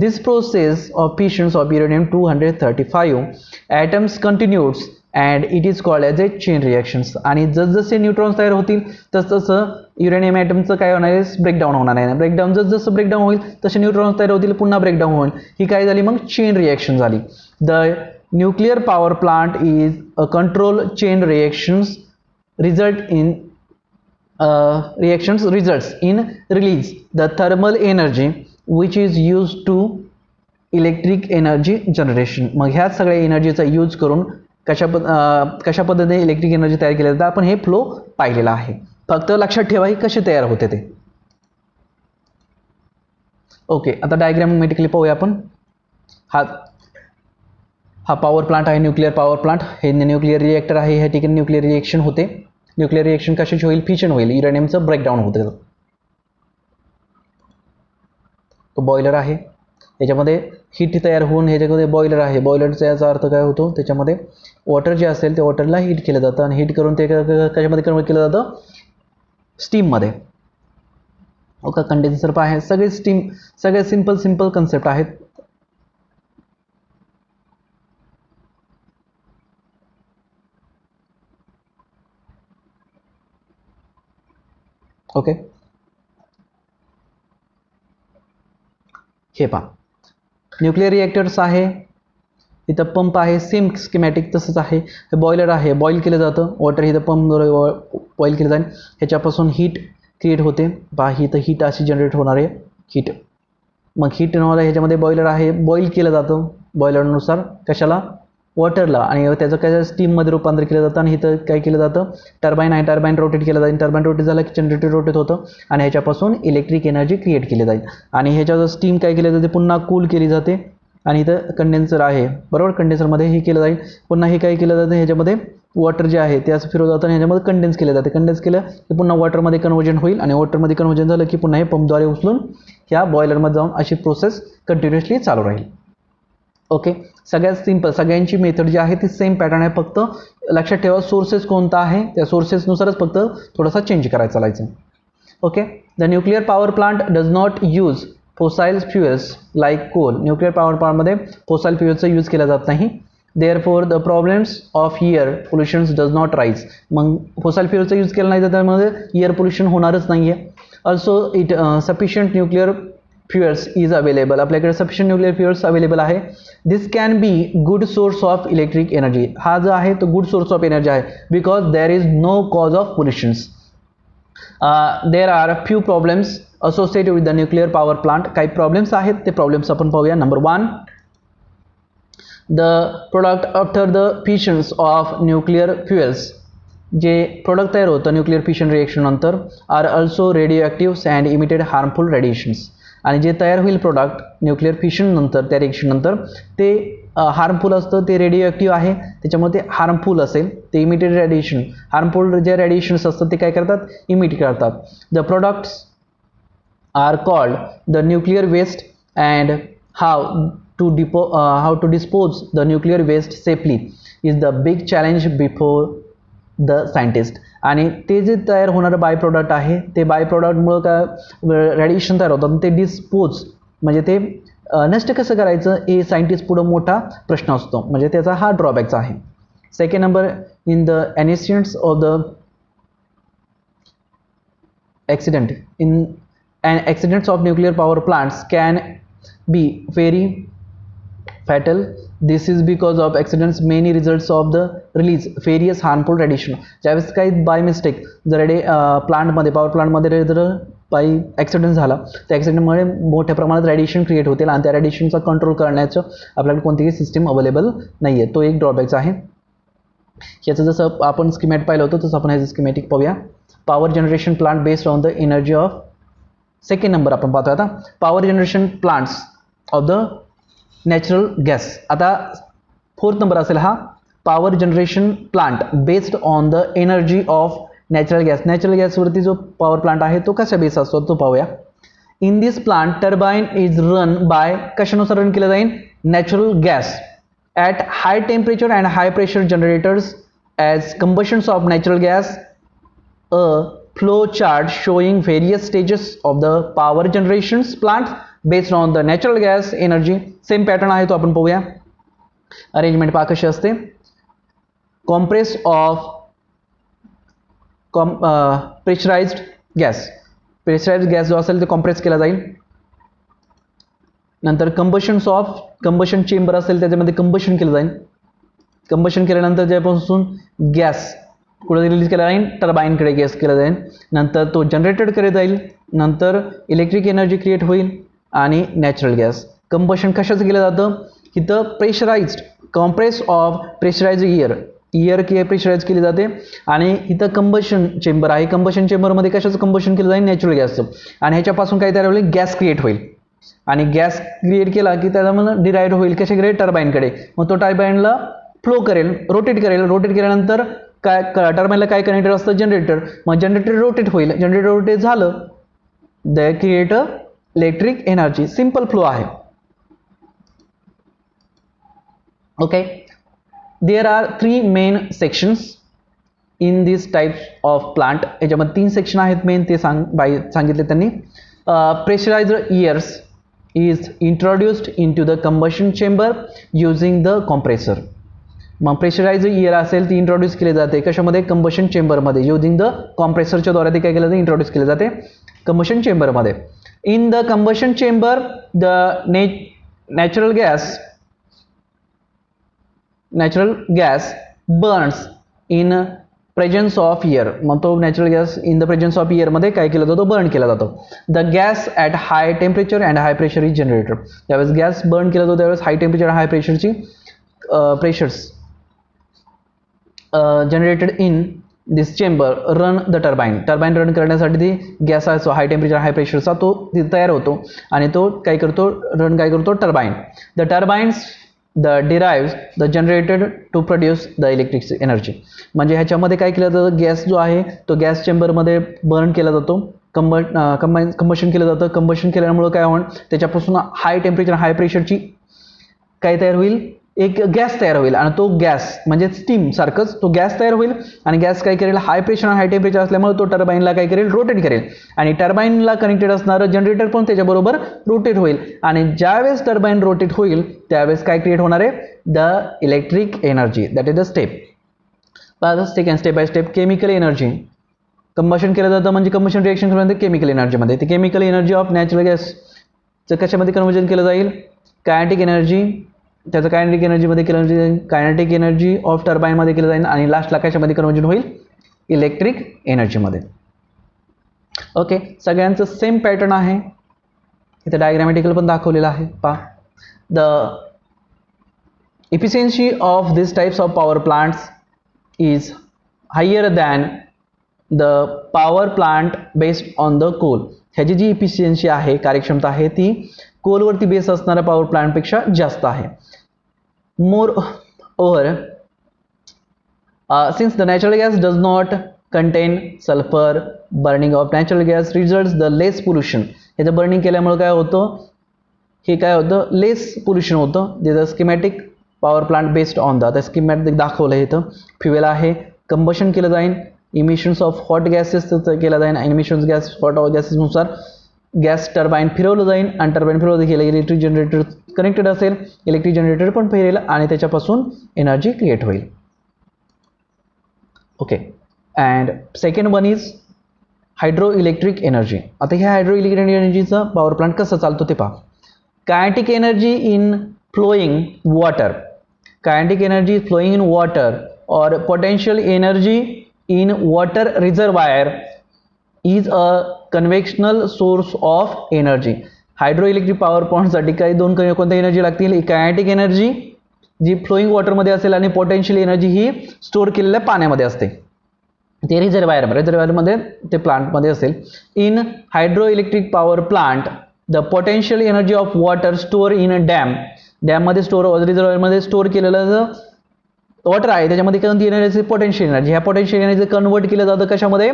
This process of fissions of uranium 235 atoms continues and it is called as a chain reactions. आणि जसजसे न्यूट्रॉन्स तयार होतील तसतसं युरेनियम ॲटमचं काय होणार आहे, ब्रेकडाऊन होणार आहे. ब्रेकडाऊन जसं ब्रेकडाऊन होईल तसे न्यूट्रॉन्स तयार होतील, पुन्हा ब्रेकडाऊन होईल. ही काय झाली मग चेन रिॲक्शन झाली. The nuclear power plant is a control chain reactions results in release the thermal energy which is used to electric energy generation. मग ह्या सगळ्या एनर्जीचा यूज करून कशा पद्धतीने इलेक्ट्रिक एनर्जी तयार केली जाते आपण हे फ्लो पाहिलेला आहे. फक्त लक्षात ठेवा ही कशी तयार होते ते. ओके, आता डायग्रामॅटिकली पाहूया आपण. हा पॉवर प्लांट आहे, न्यूक्लिअर पॉवर प्लांट. हे न्यूक्लिअर रिएक्टर आहे. ह्या ठिकाणी न्यूक्लिअर रिएक्शन होते. न्यूक्लिअर रिएक्शन कशाची होईल, फिशन होईल, युरेनियमचं ब्रेकडाऊन होतं. तो बॉयलर आहे, याच्यामध्ये हीट तयार होऊन ह्याच्यामध्ये बॉयलर आहे. बॉयलरचा याचा अर्थ काय होतो, त्याच्यामध्ये वॉटर जे असेल ते वॉटरला हीट केलं जातं आणि हीट करून ते कशामध्ये कन्वर्ट केलं जातं, स्टीममध्ये. ओके, कंडेन्सर पण आहे. सगळे स्टीम, सगळे सिंपल कन्सेप्ट आहेत. ओके, हे पहा न्यूक्लिअर रिएक्टर्स आहे, इथं पंप आहे, सेम स्कीमॅटिक तसंच आहे. हे बॉयलर आहे, बॉईल केलं जातं वॉटर, इथं पंपद्वारे बॉईल केलं जाईल. ह्याच्यापासून हीट क्रिएट होते. पहा इथं हीट अशी जनरेट होणार आहे, हीट. मग हीट होणार आहे, ह्याच्यामध्ये बॉयलर आहे, बॉईल केलं जातं बॉयलरनुसार कशाला, वॉटरला. आणि त्याचं काय स्टीममध्ये रूपांतर केलं जातं. आणि इथं काय केलं जातं, टर्बाईन आहे, टर्बाईन रोटेट केलं जाईल. टर्बाईन रोटेट झालं की जनरेटर रोटेट होतं आणि ह्याच्यापासून इलेक्ट्रिक एनर्जी क्रिएट केली जाईल. आणि ह्याच्यावर स्टीम काय केलं जाते, पुन्हा कूल केली जाते. आणि इथं कंडेन्सर आहे, बरोबर, कंडेन्सरमध्ये हे केलं जाईल. पुन्हा हे काय केलं जातं, ह्याच्यामध्ये वॉटर जे आहे ते असं फिरवलं जातं आणि ह्याच्यामध्ये कंडेन्स केलं जाते. कंडेन्स केलं की पुन्हा वॉटरमध्ये कन्वर्जन होईल आणि वॉटरमध्ये कन्वर्जन झालं की पुन्हा हे पंपद्वारे उचलून ह्या बॉयलरमध्ये जाऊन अशी प्रोसेस कंटिन्युअसली चालू राहील. ओके, सगळ्यात सिंपल, सगळ्यांची मेथड जी आहे ती सेम पॅटर्न आहे. फक्त लक्षात ठेवा सोर्सेस कोणता आहे, त्या सोर्सेसनुसारच फक्त थोडासा चेंज करायचा चालायचं. Okay, the nuclear power plant does not use fossil fuels like coal. Nuclear power प्लांटमध्ये फोसाईल फ्युएल्सचा यूज केला जात नाही. Therefore the problems of air pollutions does not rise. मग फोसाईल फ्युएलचा यूज केला नाही तर त्यामध्ये एअर पोल्युशन होणारच नाही आहे. Also it sufficient nuclear fuels is available. आपल्याकडे सफिशियंट न्यूक्लिअर फ्युएल्स अवेलेबल आहे. This can be good source of electric energy. हा जो आहे तो गुड सोर्स ऑफ एनर्जी आहे because there is no cause of pollutions. There are few problems associated with the nuclear power plant. काही problems आहेत, ते problems आपण पाहूया. Number 1, the product after the fissions of nuclear fuels. जे product तयार होतं nuclear fission reaction नंतर are also radioactives and emitted harmful radiations. आणि जे तयार होईल प्रोडक्ट न्यूक्लिअर फिशन नंतर, त्या रिएक्शन नंतर, ते हार्मफुल असतं, ते रेडिओ ॲक्टिव्ह आहे, त्याच्यामुळे ते हार्मफुल असेल. ते इमिटेड रेडिएशन, हार्मफुल जे रेडिएशन्स असतात ते काय करतात, इमिट करतात. The products are called the nuclear waste and have to dispose the nuclear waste safely is the big challenge before the scientist. आणि ते जे तयार होणारं बाय प्रोडक्ट आहे ते बाय प्रोडक्टमुळं काय रेडिएशन तयार होतात, ते डिस्पोज म्हणजे ते नष्ट कसं करायचं हे सायंटिस्ट पुढं मोठा प्रश्न असतो. म्हणजे त्याचा हा ड्रॉबॅकचा आहे. Second number, in the incidents of the accident in and accidents of nuclear power plants can be very fatal. This is because of accidents many results of the release various harmful radiation. ज्यावेळेस काही by mistake जर प्लांटमध्ये, power प्लांटमध्ये जर bye accident झाला, त्या ॲक्सिडेंटमुळे मोठ्या प्रमाणात रेडिएशन क्रिएट होतील आणि त्या रेडिएशनचा कंट्रोल करण्याचं आपल्याकडे कोणतीही सिस्टीम अवेलेबल नाही आहे. तो एक ड्रॉबॅकचा आहे. याचं जसं आपण स्कीमॅटिक पाहिलं होतं तसं आपण ह्याचं स्कीमॅटिक पाहूया. Power generation plant based on the energy of, second number आपण पाहतो आता, power generation plants of the natural gas. आता फोर्थ नंबर असेल हा, power generation plant based on the energy of natural gas. Natural गॅसवरती जो power plant आहे तो कशा बेस असतो तो पाहूया. In this plant turbine is run by, कशानुसार रन केलं जाईल, natural gas at high temperature and high pressure generators as combustions of natural gas. A flow chart showing various stages of the power generations plants based on the natural gas energy. Same pattern आहे तो आपण पाहूया. Arrangement पहा कशी असते. Compress of pressurised gas, pressurised gas जो असेल ते कॉम्प्रेस केला जाईल. नंतर कंबशन चेंबर असेल त्याच्यामध्ये कंबशन केलं जाईल. कंबशन केल्यानंतर ज्यापासून गॅस कुठे रिलीज केला जाईल, टर्बाईनकडे गॅस केला जाईल. नंतर तो जनरेटेडकडे जाईल. नंतर इलेक्ट्रिक एनर्जी क्रिएट होईल आणि नॅचरल गॅस. कंबशन कशाचं केलं जातं, इथं pressurised, compress of pressurised air pressurise केली जाते. आणि इथं कंबशन चेंबर आहे. कंबशन चेंबरमध्ये कशाचं कंबशन केलं जाईल, नॅचरल गॅसचं. आणि ह्याच्यापासून काय तयार होईल, गॅस क्रिएट होईल. आणि गॅस क्रिएट केला की त्याच्यामध्ये डिराइव्ह होईल कशाकडे, टर्बाईनकडे. मग तो टर्बाईनला फ्लो करेल, रोटेट केल्यानंतर काय टर्बाईनला काय कनेक्टेड असतं, जनरेटर. मग जनरेटर रोटेट होईल. जनरेटर रोटेट झालं the create electric energy. Simple flow आहे. Okay, there are 3 main sections in this types of plant. याच्यामध्ये 3 सेक्शन आहेत मेन, ते सांगितले त्यांनी. Pressurized airs is introduced into the combustion chamber using the compressor. मग pressurised air असेल ती introduce केली जाते कशामध्ये, कंबशन चेंबरमध्ये. युजिंग द कॉम्प्रेसरच्या द्वारे ते काय केलं जाते, इंट्रोड्यूस केले जाते कंबशन चेंबरमध्ये. In the combustion chamber the natural gas burns in presence of air. मग तो natural gas in the presence of एअरमध्ये काय केला जातो, बर्न केला जातो. The gas at high temperature and high pressure is generated. ज्यावेळेस गॅस बर्न केला जातो त्यावेळेस हाय टेम्परेचर हाय प्रेशरची pressures generated in this chamber run the turbine. Turbine run करण्यासाठी ती गॅस असतो हाय टेम्परेचर हाय प्रेशरचा तो तयार होतो आणि तो काय करतो, turbine. The turbines derives the generated to produce the electric energy. म्हणजे ह्याच्यामध्ये काय केलं जातं, गॅस जो आहे तो गॅस चेंबरमध्ये बर्न केला जातो, कंबशन केलं जातं. कंबशन केल्यामुळे काय होईल, त्याच्यापासून हाय टेम्परेचर हाय प्रेशरची काय तयार होईल, एक गॅस तयार होईल. आणि तो गॅस म्हणजे स्टीम सारखंच तो गॅस तयार होईल. आणि गॅस काय करेल, हाय प्रेशर आणि हाय टेम्परेचर असल्यामुळे तो टर्बाईनला काय करेल, रोटेट करेल. आणि टर्बाईनला कनेक्टेड असणारं जनरेटर पण त्याच्याबरोबर रोटेट होईल. आणि ज्यावेळेस टर्बाईन रोटेट होईल त्यावेळेस काय क्रिएट होणार आहे, the electric energy. That is the step. Second step by step. Chemical energy. Combustion केलं जातं म्हणजे कंबशन रिएक्शन केल्यानंतर केमिकल एनर्जीमध्ये. ते केमिकल एनर्जी ऑफ नॅचरल गॅसचं कशामध्ये कन्वर्जन केलं जाईल, कायनेटिक एनर्जी. त्याचं कायनेटिक एनर्जीमध्ये केलं जाईल, कायनेटिक एनर्जी ऑफ टर्बाईनमध्ये केलं जाईल. आणि लास्टला कशामध्ये कन्वर्जन होईल, इलेक्ट्रिक एनर्जीमध्ये. ओके, सगळ्यांचं सेम पॅटर्न आहे. इथे डायग्रामॅटिकल पण दाखवलेलं आहे पहा. The efficiency of these types of power plants is higher than the power plant based on the coal. ह्याची जी इफिशियन्सी आहे, कार्यक्षमता आहे ती कोलवरती बेस असणाऱ्या पॉवर प्लांटपेक्षा जास्त आहे. मोर over since the natural gas does not contain sulfur, burning of natural gas results the less pollution. ह्याचं burning केल्यामुळे काय होतं, हे काय होतं, लेस पोल्युशन होतं. त्याचं schematic power plant based on the schematic दाखवलं आहे. इथं फ्युएल आहे, कंबशन केलं जाईल, इमिशन्स ऑफ हॉट गॅसेस केला जाईल. इमिशन्स गॅस हॉट गॅसेसनुसार गॅस टर्बाईन फिरवलं जाईल आणि टर्बाईन फिरवलं गेलं इलेक्ट्रिक जनरेटर कनेक्टेड असेल, इलेक्ट्रिक जनरेटर पण फिरेल आणि त्याच्यापासून एनर्जी क्रिएट होईल. Okay, and second one is hydroelectric energy. आता ह्या हायड्रो इलेक्ट्रिक एनर्जीचं पॉवर प्लांट कसं चालतो ते पहा. Kinetic energy in flowing water. Kinetic energy flowing in water और potential energy in water reservoir is a convectional source of energy. Hydro electric power प्लांटसाठी काही कोणत्या एनर्जी लागतील, कायनेटिक एनर्जी जी flowing वॉटरमध्ये असेल आणि पोटेन्शियल एनर्जी ही स्टोअर केलेल्या पाण्यामध्ये असते. ते रिझर्वायरमध्ये ते प्लांटमध्ये असेल. In hydroelectric power plant the potential energy of water store in a डॅममध्ये रिझर्वायरमध्ये स्टोअर केलेलं वॉटर आहे त्याच्यामध्ये कोणती एनर्जी पोटेन्शियल एनर्जी. ह्या पोटेन्शियल एनर्जी कन्वर्ट केलं जातं कशामध्ये,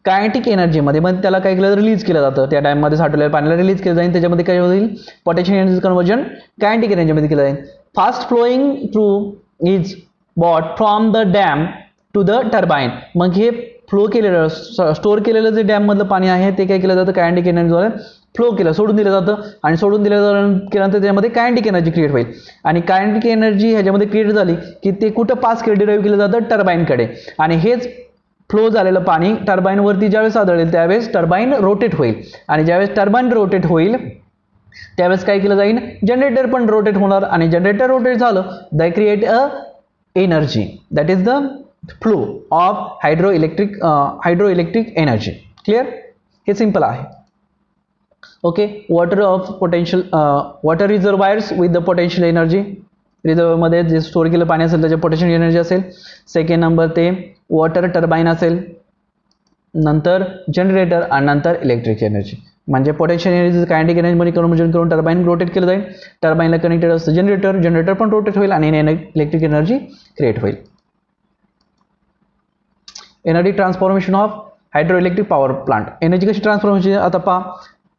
कायनेटिक एनर्जीमध्ये. मग त्याला काय केलं रिलीज केलं जातं, त्या डॅममध्ये साठवलेल्या पाण्याला रिलीज केलं जाईल. त्याच्यामध्ये काय होईल, पोटेन्शियल एनर्जी कन्वर्जन कायनेटिक एनर्जीमध्ये केलं जाईल. Fast flowing through is bought from the dam to the turbine. मग हे फ्लो केलेलं स्टोअर केलेलं जे डॅममधलं पाणी आहे ते काय केलं जातं, कायनेटिक एनर्जीद्वारे फ्लो केलं, सोडून दिलं जातं. आणि सोडून केल्यानंतर त्याच्यामध्ये कायनेटिक एनर्जी क्रिएट होईल. आणि कायनेटिक एनर्जी ह्याच्यामध्ये क्रिएट झाली की ते कुठं पास डिराईव्ह केलं जातं, टर्बाईनकडे. आणि हेच फ्लो झालेलं पाणी टर्बाईनवरती ज्यावेळेस आदळेल त्यावेळेस टर्बाईन रोटेट होईल. आणि ज्यावेळेस टर्बाईन रोटेट होईल त्यावेळेस काय केलं जाईल, जनरेटर पण रोटेट होणार. आणि जनरेटर रोटेट झालं that create a energy, that is the flow of hydroelectric energy. Clear, हे सिंपल आहे. Okay, water reservoirs with the potential energy. रिझर्वमध्ये जे स्टोअर केलं पाणी असेल त्याचे पोटेन्शियल एनर्जी असेल. सेकंड नंबर ते वॉटर टर्बाईन असेल, नंतर जनरेटर आणि नंतर इलेक्ट्रिक एनर्जी. म्हणजे पोटेन्शियल एनर्जी कायनेटिक एनर्जीमध्ये कन्वर्जन करून टर्बाईन रोटेट केलं जाईल. टर्बाईनला कनेक्टेड असतं जनरेटर पण रोटेट होईल आणि इलेक्ट्रिक एनर्जी क्रिएट होईल. Energy transformation of hydroelectric power plant. Energy कशी ट्रान्सफॉर्मेशन, आता पहा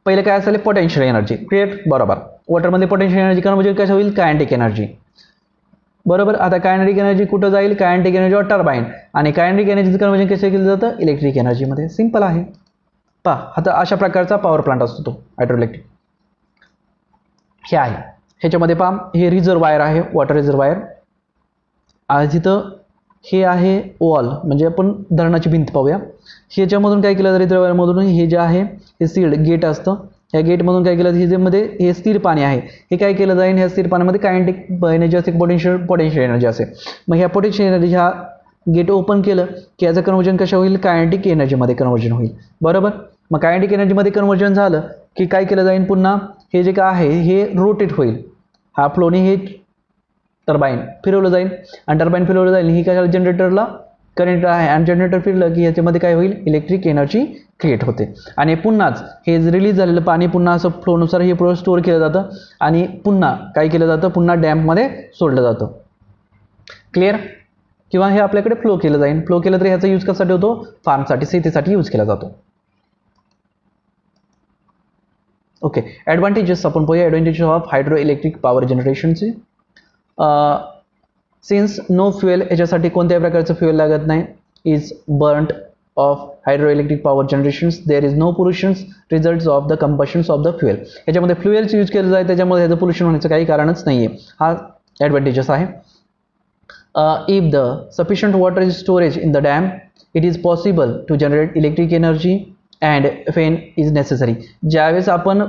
पहिले काय असेल, पोटेन्शियल एनर्जी क्रिएट. बरोबर, वॉटरमध्ये पोटेन्शियल एनर्जी कन्वर्जन कसं होईल, कायनेटिक एनर्जी. बरोबर, आता कायनेटिक एनर्जी कुठं जाईल, कायनेटिक एनर्जी ऑफ टर्बाईन. आणि कायनेटिक एनर्जीचं कन्वर्जन कसं केलं जातं, इलेक्ट्रिक एनर्जीमध्ये. सिंपल आहे. पहा आता अशा प्रकारचा पॉवर प्लांट असतो तो हायड्रो इलेक्ट्रिक. हे आहे, ह्याच्यामध्ये पहा हे रिझर्वायर आहे, वॉटर रिझर्वायर. तिथं हे आहे वॉल, म्हणजे आपण धरणाची भिंत पाहूया. ह्याच्यामधून काय केलं, रिझर्वायरमधून हे जे आहे हे सील्ड गेट असतं. ह्या गेटमधून काय केलं, ह्याच्यामध्ये हे स्थिर पाणी आहे, हे काय केलं जाईल, ह्या स्थिर पाण्यामध्ये कायनेटिक एनर्जी असेल, पोटेन्शियल एनर्जी असेल. मग ह्या पोटेन्शियल एनर्जी ह्या गेट ओपन केलं की याचं कन्वर्जन कशा होईल, कायनेटिक एनर्जीमध्ये कन्वर्जन होईल. बरोबर, मग कायनेटिक एनर्जीमध्ये कन्वर्जन झालं की काय केलं जाईल, पुन्हा हे जे काय आहे हे रोटेट होईल. हा फ्लोने हे टर्बाईन फिरवलं जाईल आणि टर्बाईन फिरवलं जाईल. ही काय जनरेटरला कनेक्ट आहे आणि जनरेटर फिरलं की याच्यामध्ये काय होईल, इलेक्ट्रिक एनर्जी क्रिएट होते. आणि पुन्हाच हे रिलीज झालेलं पाणी पुन्हा असं फ्लोनुसार हे पुढे स्टोअर केलं जातं आणि पुन्हा काय केलं जातं, पुन्हा डॅममध्ये सोडलं जातं. क्लिअर, किंवा हे आपल्याकडे फ्लो केलं जाईल. फ्लो केलं तर ह्याचा यूज कशासाठी होतो, फार्मसाठी, शेतीसाठी यूज केला जातो. ओके, ॲडव्हान्टेजेस आपण पाहूया. Advantages of hydroelectric power जनरेशनचे. सिन्स नो फ्युएल, याच्यासाठी कोणत्याही प्रकारचं फ्युएल लागत नाही. Is burnt of hydroelectric power generations, there is no pollutions results of the combustions of the fuel. याच्यामध्ये फ्युएल्स यूज केलं जाईल त्याच्यामध्ये ह्याचं पोल्युशन होण्याचं काही कारणच नाही आहे. हा ॲडव्हान्टेजेस आहे. If the sufficient water is storage in the dam, it is possible to generate electric energy and when is necessary. ज्यावेळेस आपण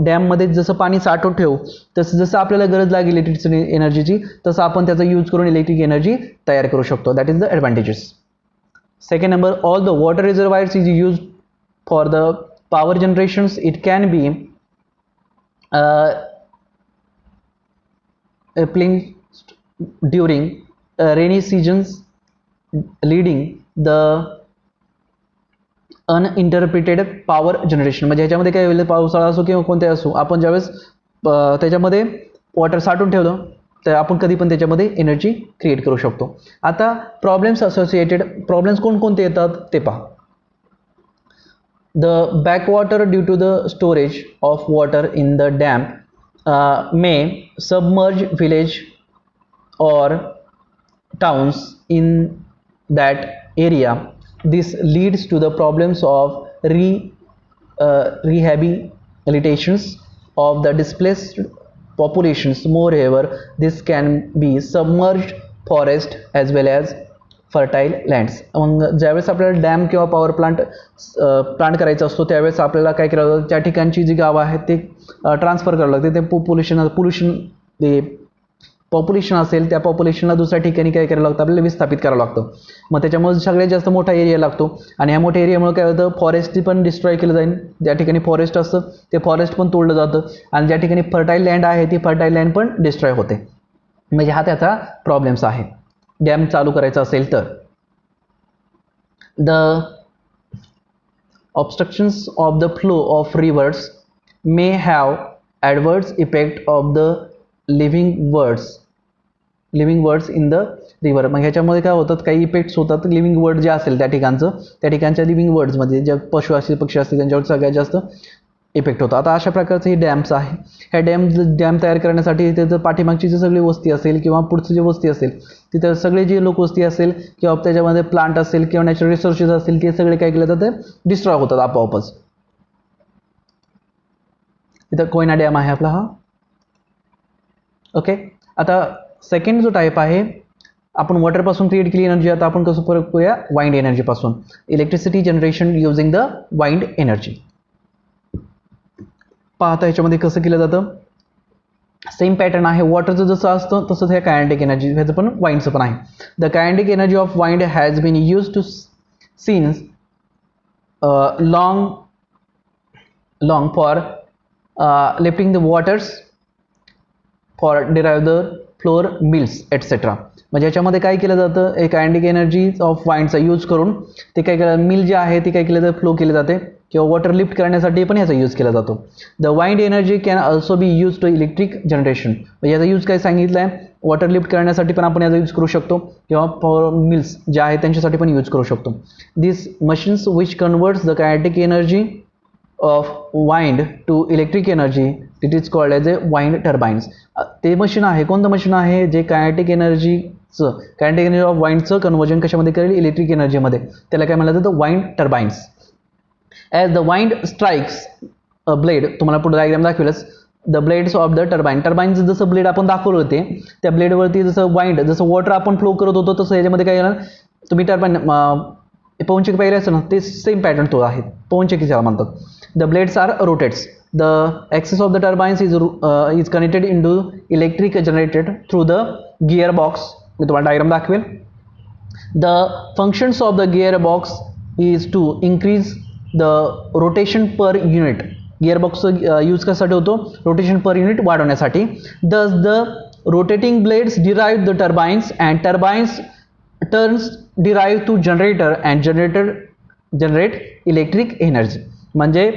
डॅममध्ये जसं पाणी साठवून ठेवू तसं जसं आपल्याला गरज लागेल इलेक्ट्रिसिटी एनर्जीची तसं आपण त्याचा यूज करून इलेक्ट्रिक एनर्जी तयार करू शकतो. That is the advantages. Second number, all the water reservoirs is use for the power generations. It can be filling during rainy seasons leading the uninterpreted power generation. म्हणजे ह्याच्यामध्ये काय होईल, पावसाळा असो किंवा कोणते असो, आपण ज्यावेळेस त्याच्यामध्ये वॉटर साठवून ठेवलं तर आपण कधी पण त्याच्यामध्ये एनर्जी क्रिएट करू शकतो. आता प्रॉब्लेम्स असोसिएटेड, प्रॉब्लेम्स कोणकोणते येतात ते पहा. The backwater due to the storage of water in the dam may submerge village or towns in that area. This leads to the problems of rehabilitations of the displaced populations. Moreover, this can be submerged forest as well as fertile lands. मग ज्यावेळेस आपल्याला dam किंवा power plant करायचा असतो त्यावेळेस आपल्याला काय करावं लागतं, त्या ठिकाणची जी गावं आहेत ते ट्रान्सफर करावं लागते. ते पॉप्युलेशन असेल त्या पॉप्युलेशनला दुसऱ्या ठिकाणी काय करायला लागतं, आपल्याला विस्थापित करावं लागतं. मग त्याच्यामुळे सगळ्यात जास्त मोठा एरिया लागतो आणि ह्या मोठ्या एरियामुळे काय होतं, फॉरेस्टची पण डिस्ट्रॉय केलं जाईल. ज्या ठिकाणी फॉरेस्ट असतं ते फॉरेस्ट पण तोडलं जातं आणि ज्या ठिकाणी फर्टाईल लँड आहे ती फर्टाईल लँड पण डिस्ट्रॉय होते. म्हणजे हा त्याचा प्रॉब्लेम्स आहे डॅम चालू करायचा असेल तर. The obstructions of the flow of rivers may have adverse effect of the living words in the river. मग ह्याच्यामध्ये काय होतात, काही इफेक्ट्स होतात लिव्हिंग वर्ड जे असेल त्या ठिकाणच्या लिव्हिंग वर्ड्समध्ये जे पशु असतील पक्षी असतील त्यांच्यावर सगळ्यात जास्त इफेक्ट होतो. आता अशा प्रकारचे हे डॅम्स आहे. ह्या डॅम तयार करण्यासाठी तिथं पाठीमागची जी सगळी वस्ती असेल किंवा पुढची जी वस्ती असेल तिथं सगळे जे लोकवस्ती असेल किंवा त्याच्यामध्ये प्लांट असेल किंवा नॅचरल रिसोर्सेस असतील ते सगळे काय केले जातं, डिस्ट्रॉय होतात आपोआपच. इथं कोयना डॅम आहे आपला हा. ओके. आता सेकंड जो टाईप आहे, आपण वॉटरपासून क्रिएट केली एनर्जी. आता आपण कसं फरक करूया वाइंड एनर्जीपासून. Electricity generation using the wind energy. पाहता ह्याच्यामध्ये कसं केलं जातं, सेम पॅटर्न आहे. वॉटरचं जसं असतं तसंच हे कायनेटिक एनर्जी, ह्याचं पण वाइंडचं पण आहे. The kinetic energy of wind has been use to since long for lifting the waters for derive the flour mills etcetera. म्हणजे याच्यामध्ये काय केलं जातं, एक कायनेटिक एनर्जी ऑफ वाइंडचा यूज करून ते काय केलं, मिल जे आहे ती काय केलं जातं, फ्लो केले जाते किंवा वॉटर लिफ्ट करण्यासाठी पण याचा यूज केला जातो. The wind energy can also be use to electric generation. म्हणजे याचा यूज काय सांगितलं आहे, वॉटर लिफ्ट करण्यासाठी पण आपण याचा यूज करू शकतो किंवा फॉर मिल्स जे आहेत त्यांच्यासाठी पण यूज करू शकतो. This machines which converts the kinetic energy of wind to electric energy it is called as a wind turbines. ते मशीन आहे, कोणतं मशीन आहे, जे कायनेटिक एनर्जी ऑफ वाइंडचं कन्वर्जन कशामध्ये करेल, इलेक्ट्रिक एनर्जीमध्ये. त्याला काय म्हणलं जातं, wind turbines. As the wind strikes a blade, तुम्हाला पुढे डायग्राम दाखवेलच, the blades of the turbine. टर्बाइनचं जसं ब्लेड आपण दाखवलं होते त्या ब्लेडवरती जसं वाइंड, जसं वॉटर आपण फ्लो करत होतो तसं याच्यामध्ये काय येणार, तुम्ही टर्बाइन पवनचक्की पाहिजे असेल ना, ते सेम पॅटर्न तो आहे, पवनचक्की ज्याला म्हणतात. The blades are rotates. The axis of the turbines is connected into electric generated through the gear box. मी तुम्हाला डायग्राम दाखवेल. The functions of the gear box is to increase the rotation per unit. गिअरबॉक्सचा use कशासाठी होतो, rotation per unit वाढवण्यासाठी. Thus the rotating blades derive the turbines and turbines turns derive to generator and generator generate electric energy. म्हणजे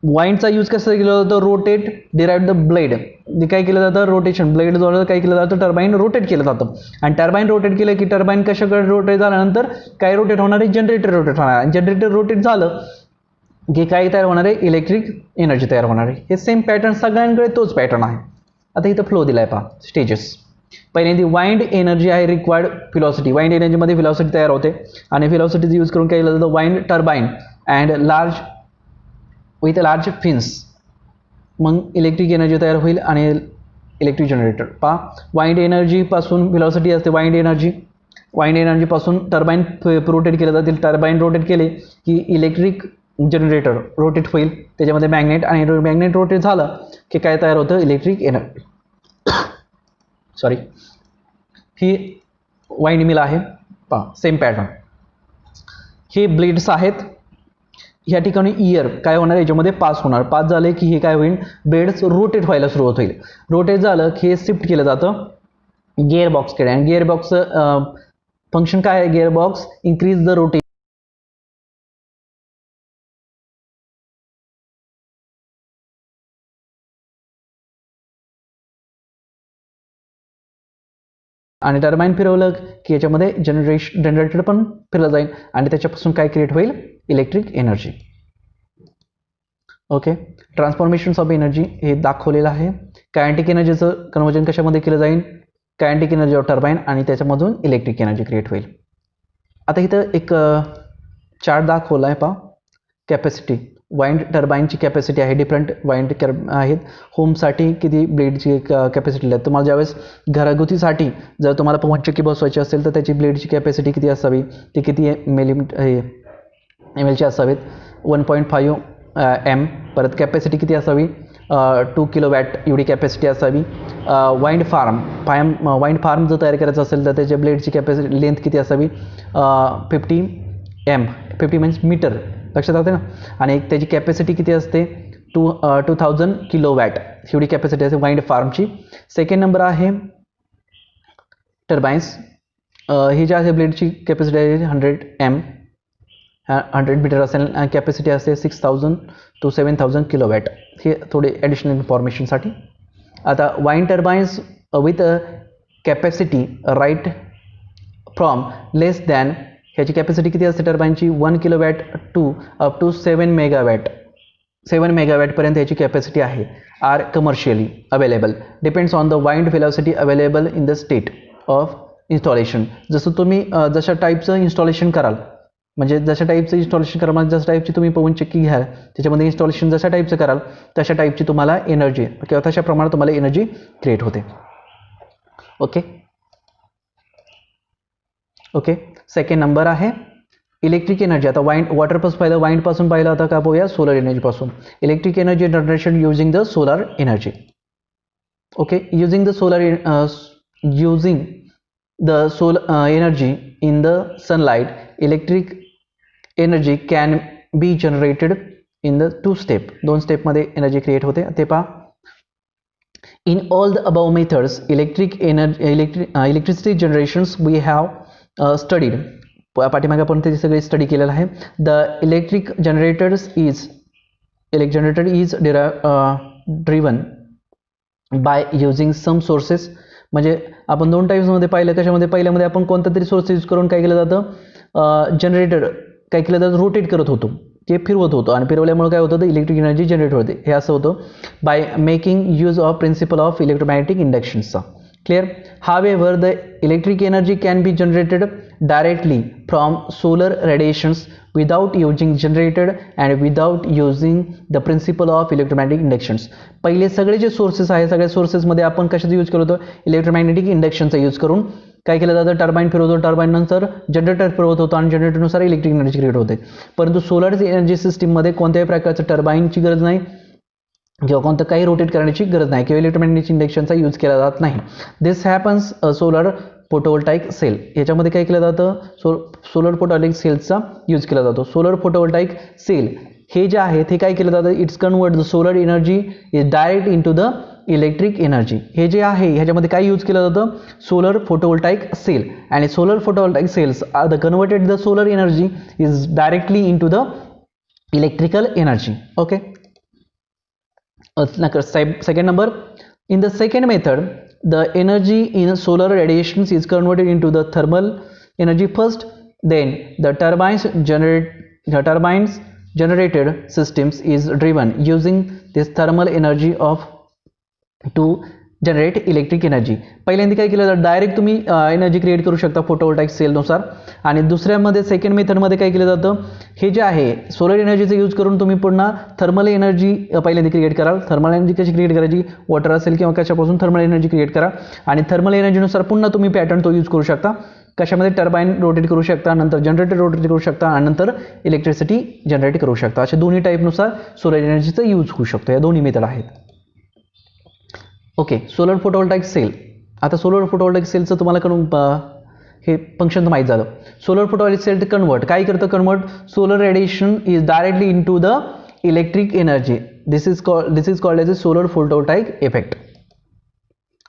वाइंडचा use कसा केला जातो, rotate derive the blade. जे काय केलं जातं, रोटेशन ब्लेडद्वारे काय केलं जातं, टर्बाइन रोटेट केलं जातं. आणि टर्बाइन रोटेट केलं की टर्बाइन कशाकडे रोटेट झाल्यानंतर काय रोटेट होणार आहे, जनरेटर रोटेट होणार आहे. जनरेटर रोटेट झालं की काय तयार होणार आहे, इलेक्ट्रिक एनर्जी तयार होणार आहे. हे सेम पॅटर्न सगळ्यांकडे तोच पॅटर्न आहे. आता इथं फ्लो दिलाय पहा, स्टेजेस. पहिल्यांदा वाइंड एनर्जी आहे रिक्वायर्ड व्हेलॉसिटी. वाइंड एनर्जीमध्ये व्हेलॉसिटी तयार होते आणि व्हेलॉसिटीचा यूज करून काय केलं जातं, wind turbine and large with large fins. मग इलेक्ट्रिक एनर्जी तयार होईल आणि इलेक्ट्रिक जनरेटर. पहा, वाइंड एनर्जीपासून व्हेलॉसिटी असते. वाइंड एनर्जीपासून टर्बाइन रोटेट केलं जातील. टर्बाइन रोटेट केले की इलेक्ट्रिक जनरेटर रोटेट होईल, त्याच्यामध्ये मॅग्नेट, आणि मॅग्नेट रोटेट झालं की काय तयार होतं, इलेक्ट्रिक एनर्जी. सॉरी, ही वाइंड मिल आहे. पहा, सेम पॅटर्न. हे ब्लेड्स आहेत. ह्या ठिकाणी इयर काय होणार, याच्यामध्ये पास होणार. पास झाले की हे काय होईल, ब्लेड्स रोटेट व्हायला सुरुवात होईल. रोटेट झालं की हे शिफ्ट केलं जातं गिअर बॉक्सकडे. आणि गिअर बॉक्सचं फंक्शन काय आहे, gear box increase the rotation आणि टर्बाइन फिरवलं की याच्यामध्ये जनरेटर पण फिरलं जाईल आणि त्याच्यापासून काय क्रिएट होईल, electric energy. Okay. Transformations of energy हे दाखवलेलं आहे. कायनेटिक एनर्जीचं कन्वर्जन कशामध्ये केलं जाईल, कायनेटिक एनर्जी ऑफ टर्बाइन, आणि त्याच्यामधून इलेक्ट्रिक एनर्जी क्रिएट होईल. आता इथं एक चार्ट दाखवला आहे पहा, कॅपॅसिटी. वाइंड टर्बाइनची कॅपॅसिटी आहे, डिफरंट वाइंड आहेत. होमसाठी किती ब्लेडची कॅपॅसिटी आहे. तुम्हाला ज्यावेळेस घरगुतीसाठी जर तुम्हाला पवनचक्की बसवायची असेल तर त्याची ब्लेडची कॅपॅसिटी किती असावी, ती किती एमएलची असावीत, 1.5 एम. परत कॅपॅसिटी किती असावी, 2 किलोवॅट एवढी कॅपॅसिटी असावी. वाइंड फार्म जर तयार करायचं असेल तर त्याच्या ब्लेडची कॅपॅसिटी लेंथ किती असावी, 50 एम. 50 मीन्स मीटर, लक्षात राहते ना. आणि त्याची कॅपॅसिटी किती असते, 2000 किलोवॅट एवढी कॅपॅसिटी असते वाइंड फार्मची. सेकंड नंबर आहे टर्बाईन्स. ही जी आहे ब्लेडची कॅपॅसिटी आहे 100 मीटर असेल आणि कॅपॅसिटी असते 6000 to 7000 किलोवॅट. हे थोडे ॲडिशनल इन्फॉर्मेशनसाठी. आता wind turbines with capacity right from less than, ह्याची कॅपॅसिटी किती असते टर्बाईनची 1 kilowatt to up to 7 megawatt. 7 मेगावॅटपर्यंत याची कॅपॅसिटी आहे. Are commercially available, depends on the wind velocity available in the state of installation. जसं तुम्ही जशा टाईपचं इन्स्टॉलेशन कराल, म्हणजे जशा टाईपचं इन्स्टॉलेशन कराल, म्हणजे जशा टाईपची तुम्ही पवन चक्की घ्याल त्याच्यामध्ये इन्स्टॉलेशन जशा टाईपचं कराल तशा टाईपची तुम्हाला एनर्जी किंवा तशा प्रमाणात तुम्हाला एनर्जी क्रिएट होते. Okay okay. सेकंड नंबर आहे इलेक्ट्रिक एनर्जी. आता वाइंड वॉटरपासून पाहिलं, वाइंडपासून पाहिलं, आता का पाहूया सोलर एनर्जीपासून. Electric energy generation using the solar energy. Okay. Using the solar energy in the sunlight, electric energy can be generated in the 2 step. 2 स्टेपमध्ये एनर्जी क्रिएट होते. ते पहा. In all the above methods electricity generations we have studied. पाठीमागे आपण ते सगळे study केलेलं आहे. The electric generator is driven by using some sources. म्हणजे आपण 2 टाईप्समध्ये पाहिलं. कशामध्ये? पहिल्यामध्ये आपण कोणता तरी सोर्स यूज करून काय केलं जातं, जनरेटर काय केलं जातं, रोटेट करत होतो, ते फिरवत होतो आणि फिरवल्यामुळे काय होतं, इलेक्ट्रिक एनर्जी जनरेट होते. हे असं होतं by making use of principle of electromagnetic इंडक्शनचा. Clear. However, the electric energy can be generated directly from solar radiations without using generated and without using the principle of electromagnetic inductions. पहिले सगळे जे sources आहे, सगळ्या सोर्सेसमध्ये आपण कशाचा use करतो, electromagnetic इंडक्शनचा use करून काय केलं जातं, टर्बाईन फिरवतो, टर्बाईन नंतर जनरेटर फिरवत होतो आणि जनरेटरनुसार इलेक्ट्रिक एनर्जी क्रिएट होते. परंतु सोलर एनर्जी सिस्टीममध्ये कोणत्याही प्रकारचं टर्बाईनची गरज नाही किंवा कोणतं काही रोटेट करण्याची गरज नाही किंवा इलेक्ट्रोमॅग्नेटिक इंडक्शनचा यूज केला जात नाही. दिस हॅपन्स सोलर फोटोवोल्टाईक सेल. याच्यामध्ये काय केलं जातं, सोलर फोटोवोल्टाईक सेलचा यूज केला जातो. सोलर फोटोवोल्टाईक सेल हे जे आहे ते काय केलं जातं, its convert the solar energy is direct in to the electric energy. हे जे आहे ह्याच्यामध्ये काय यूज केलं जातं, सोलर फोटोवोल्टाईक सेल. आणि solar photovoltaic cells are the converted the solar energy is directly in to the electrical energy. Okay. Second number, in the second method, the energy in solar radiations is converted into the thermal energy first. Then the turbines generated systems is driven using this thermal energy to generate electric energy. पहिल्यांदा काय केलं जातं, direct तुम्ही energy create करू शकता फोटोवोल्टाईक सेलनुसार. आणि दुसऱ्यामध्ये second मेथडमध्ये काय केलं जातं, हे जे आहे सोलर एनर्जीचा यूज करून तुम्ही पुन्हा थर्मल एनर्जी पहिल्यांदा क्रिएट कराल. थर्मल एनर्जी कशी क्रिएट करायची, वॉटर असेल किंवा कशापासून थर्मल एनर्जी क्रिएट करा आणि थर्मल एनर्जीनुसार पुन्हा तुम्ही पॅटर्न तो यूज करू शकता. कशामध्ये, टर्बाईन रोटेट करू शकता, नंतर जनरेटर रोटेट करू शकता आणि नंतर इलेक्ट्रिसिटी जनरेट करू शकता. अशा दोन्ही टाईपनुसार सोलर एनर्जीचा यूज होऊ शकतो. या दोन्ही मेथड आहेत. ओके. Solar photovoltaic cell. आता सोलर फोटोवोल्टाईक सेलचं तुम्हाला करून हे फंक्शन तर माहीत झालं. सोलर फोटोवोल्टाईक सेल कन्वर्ट काय करतं, convert solar radiation is directly in to the electric energy. This is called as a solar photovoltaic effect.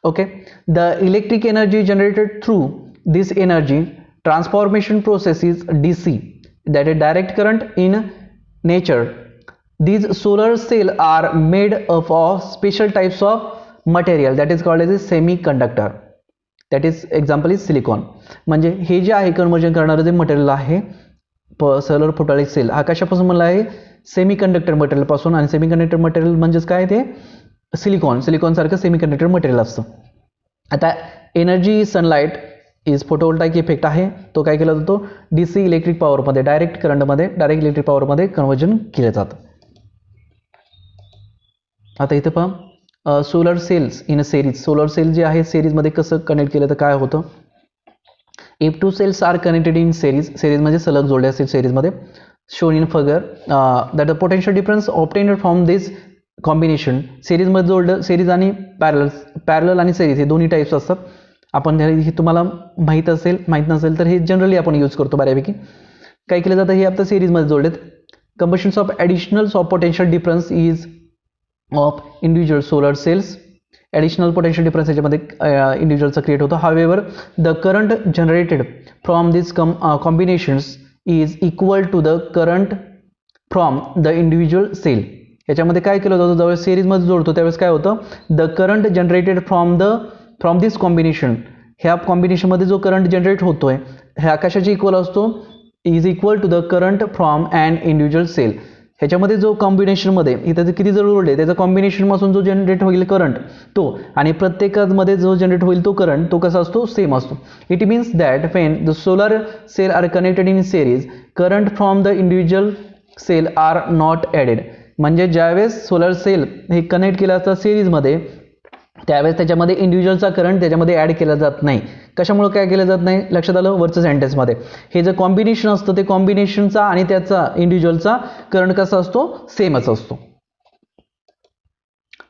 Okay. The electric energy generated through this energy transformation process is DC, that is direct current in nature. These solar cells are made up of special types of material that is called as a semiconductor. That is example is silicon. म्हणजे हे जे आहे conversion करणारं जे material आहे solar photovoltaic sale हा कशापासून बनला आहे, सेमीकंडक्टर मटेरियल पासून. आणि सेमीकंडक्टर मटेरियल म्हणजेच काय, ते सिलिकॉन सारखं सेमीकंडक्टर मटेरियल असतं. आता energy sunlight is photovoltaic effect आहे, तो काय केला जातो, DC इलेक्ट्रिक पॉवरमध्ये डायरेक्ट इलेक्ट्रिक पॉवरमध्ये कन्वर्जन केलं जातं. आता इथे पहा solar cells in a series. Solar cell जे आहे सिरीजमध्ये कसं कनेक्ट केलं तर काय होतं, if 2 cells are connected in series म्हणजे सलग जोडले असतील सिरीजमध्ये, shown in figure that the potential difference obtained from this combination. सिरीजमध्ये जोडलं, सिरीज आणि पॅरलल आणि सिरीज हे दोन्ही टाईप्स असतात. आपण हे तुम्हाला माहीत नसेल तर हे जनरली आपण यूज करतो बऱ्यापैकी. काय केलं जातं, हे आता सिरीजमध्ये जोडलेत. Combinations of additional of potential difference is of individual solar cells additional potential difference याच्यामध्ये इंडिव्हिज्युअलचा क्रिएट होतो. However the current generated from this combinations is equal to the current from the individual cell. याच्यामध्ये काय केलं जातं, ज्यावेळेस सिरीजमध्ये जोडतो त्यावेळेस काय होतं, the current generated from this combination, ह्या कॉम्बिनेशनमध्ये जो करंट जनरेट होतोय ह्या कशाची इक्वल असतो, is equal to the current from and individual cell. ह्याच्यामध्ये जो कॉम्बिनेशनमध्ये इथं किती जर जोडले त्याचं कॉम्बिनेशनपासून जो जनरेट होईल करंट तो, आणि प्रत्येकामध्ये जो जनरेट होईल तो करंट तो कसा असतो, सेम असतो. It means that when the solar cell are connected in series current from the individual cell are not added. म्हणजे ज्यावेळेस सोलर सेल हे कनेक्ट केलं असतं सिरीजमध्ये त्यावेळेस त्याच्यामध्ये इंडिव्हिज्युअलचा करंट त्याच्यामध्ये ॲड केला जात नाही. कशामुळे काय केलं जात नाही, लक्षात आलं वरचं सेंटेन्समध्ये. हे जे कॉम्बिनेशन असतं ते कॉम्बिनेशनचा आणि त्याचा इंडिव्हिज्युअलचा करंट कसा असतो, सेमच असतो.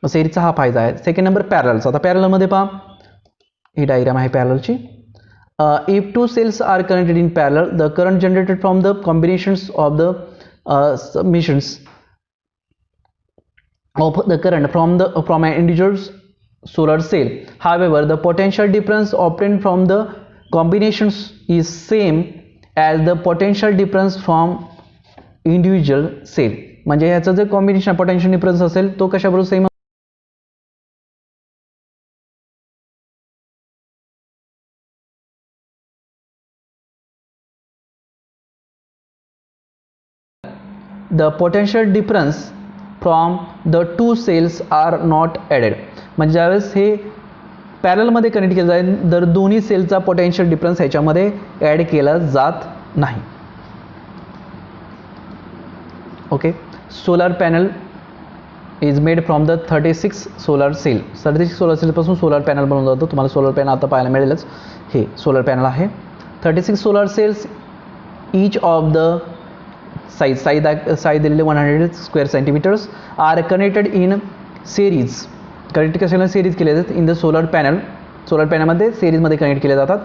मग सिरीजचा हा फायदा आहे. सेकंड नंबर पॅरलचा. आता पॅरलमध्ये पहा, ही डायग्राम आहे पॅरलची. If two cells are connected in parallel the current generated from the combinations of the submissions of the current from an individual solar cell. However, the potential difference obtained from the combinations is same as the potential difference from individual cell. म्हणजे ह्याचं जे combination potential difference असेल तो कशाबरोबर same, the potential difference from the two cells are not added. म्हणजे ज्यावेळेस हे पॅरलमध्ये connect केलं जाईल तर दोन्ही सेलचा पोटेन्शियल डिफरन्स ह्याच्यामध्ये ॲड केला जात नाही. Okay. Solar panel is made from the 36 solar cell. 36 solar सेलपासून सोलर पॅनल बनवलं जातं. तुम्हाला सोलर पॅनल आता पाहायला मिळेलच. हे सोलर पॅनल आहे. 36 solar cells each of the size दिलेले 100 square centimetres are connected in series. Connect कशाला सिरीज केले जातात इन द सोलर पॅनलमध्ये सिरीजमध्ये कनेक्ट केले जातात.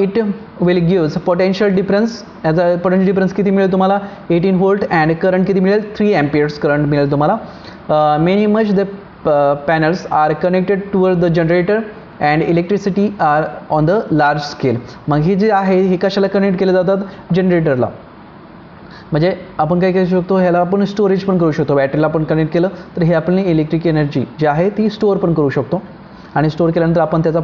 It will gives potential difference. याचा पोटेन्शियल डिफरन्स किती मिळेल तुम्हाला, 18 व्होल्ट अँड करंट किती मिळेल, 3 एम्पियर्स करंट मिळेल तुम्हाला. Many much the panels are connected toward the generator and electricity are on the large scale. मग ही जे आहे हे कशाला कनेक्ट केले जातात, जनरेटरला. म्हणजे आपण काय करू शकतो, ह्याला आपण स्टोरेज पण करू शकतो. बॅटरीला आपण कनेक्ट केलं तर हे आपण इलेक्ट्रिक एनर्जी जी आहे ती स्टोअर पण करू शकतो आणि स्टोअर केल्यानंतर आपण त्याचा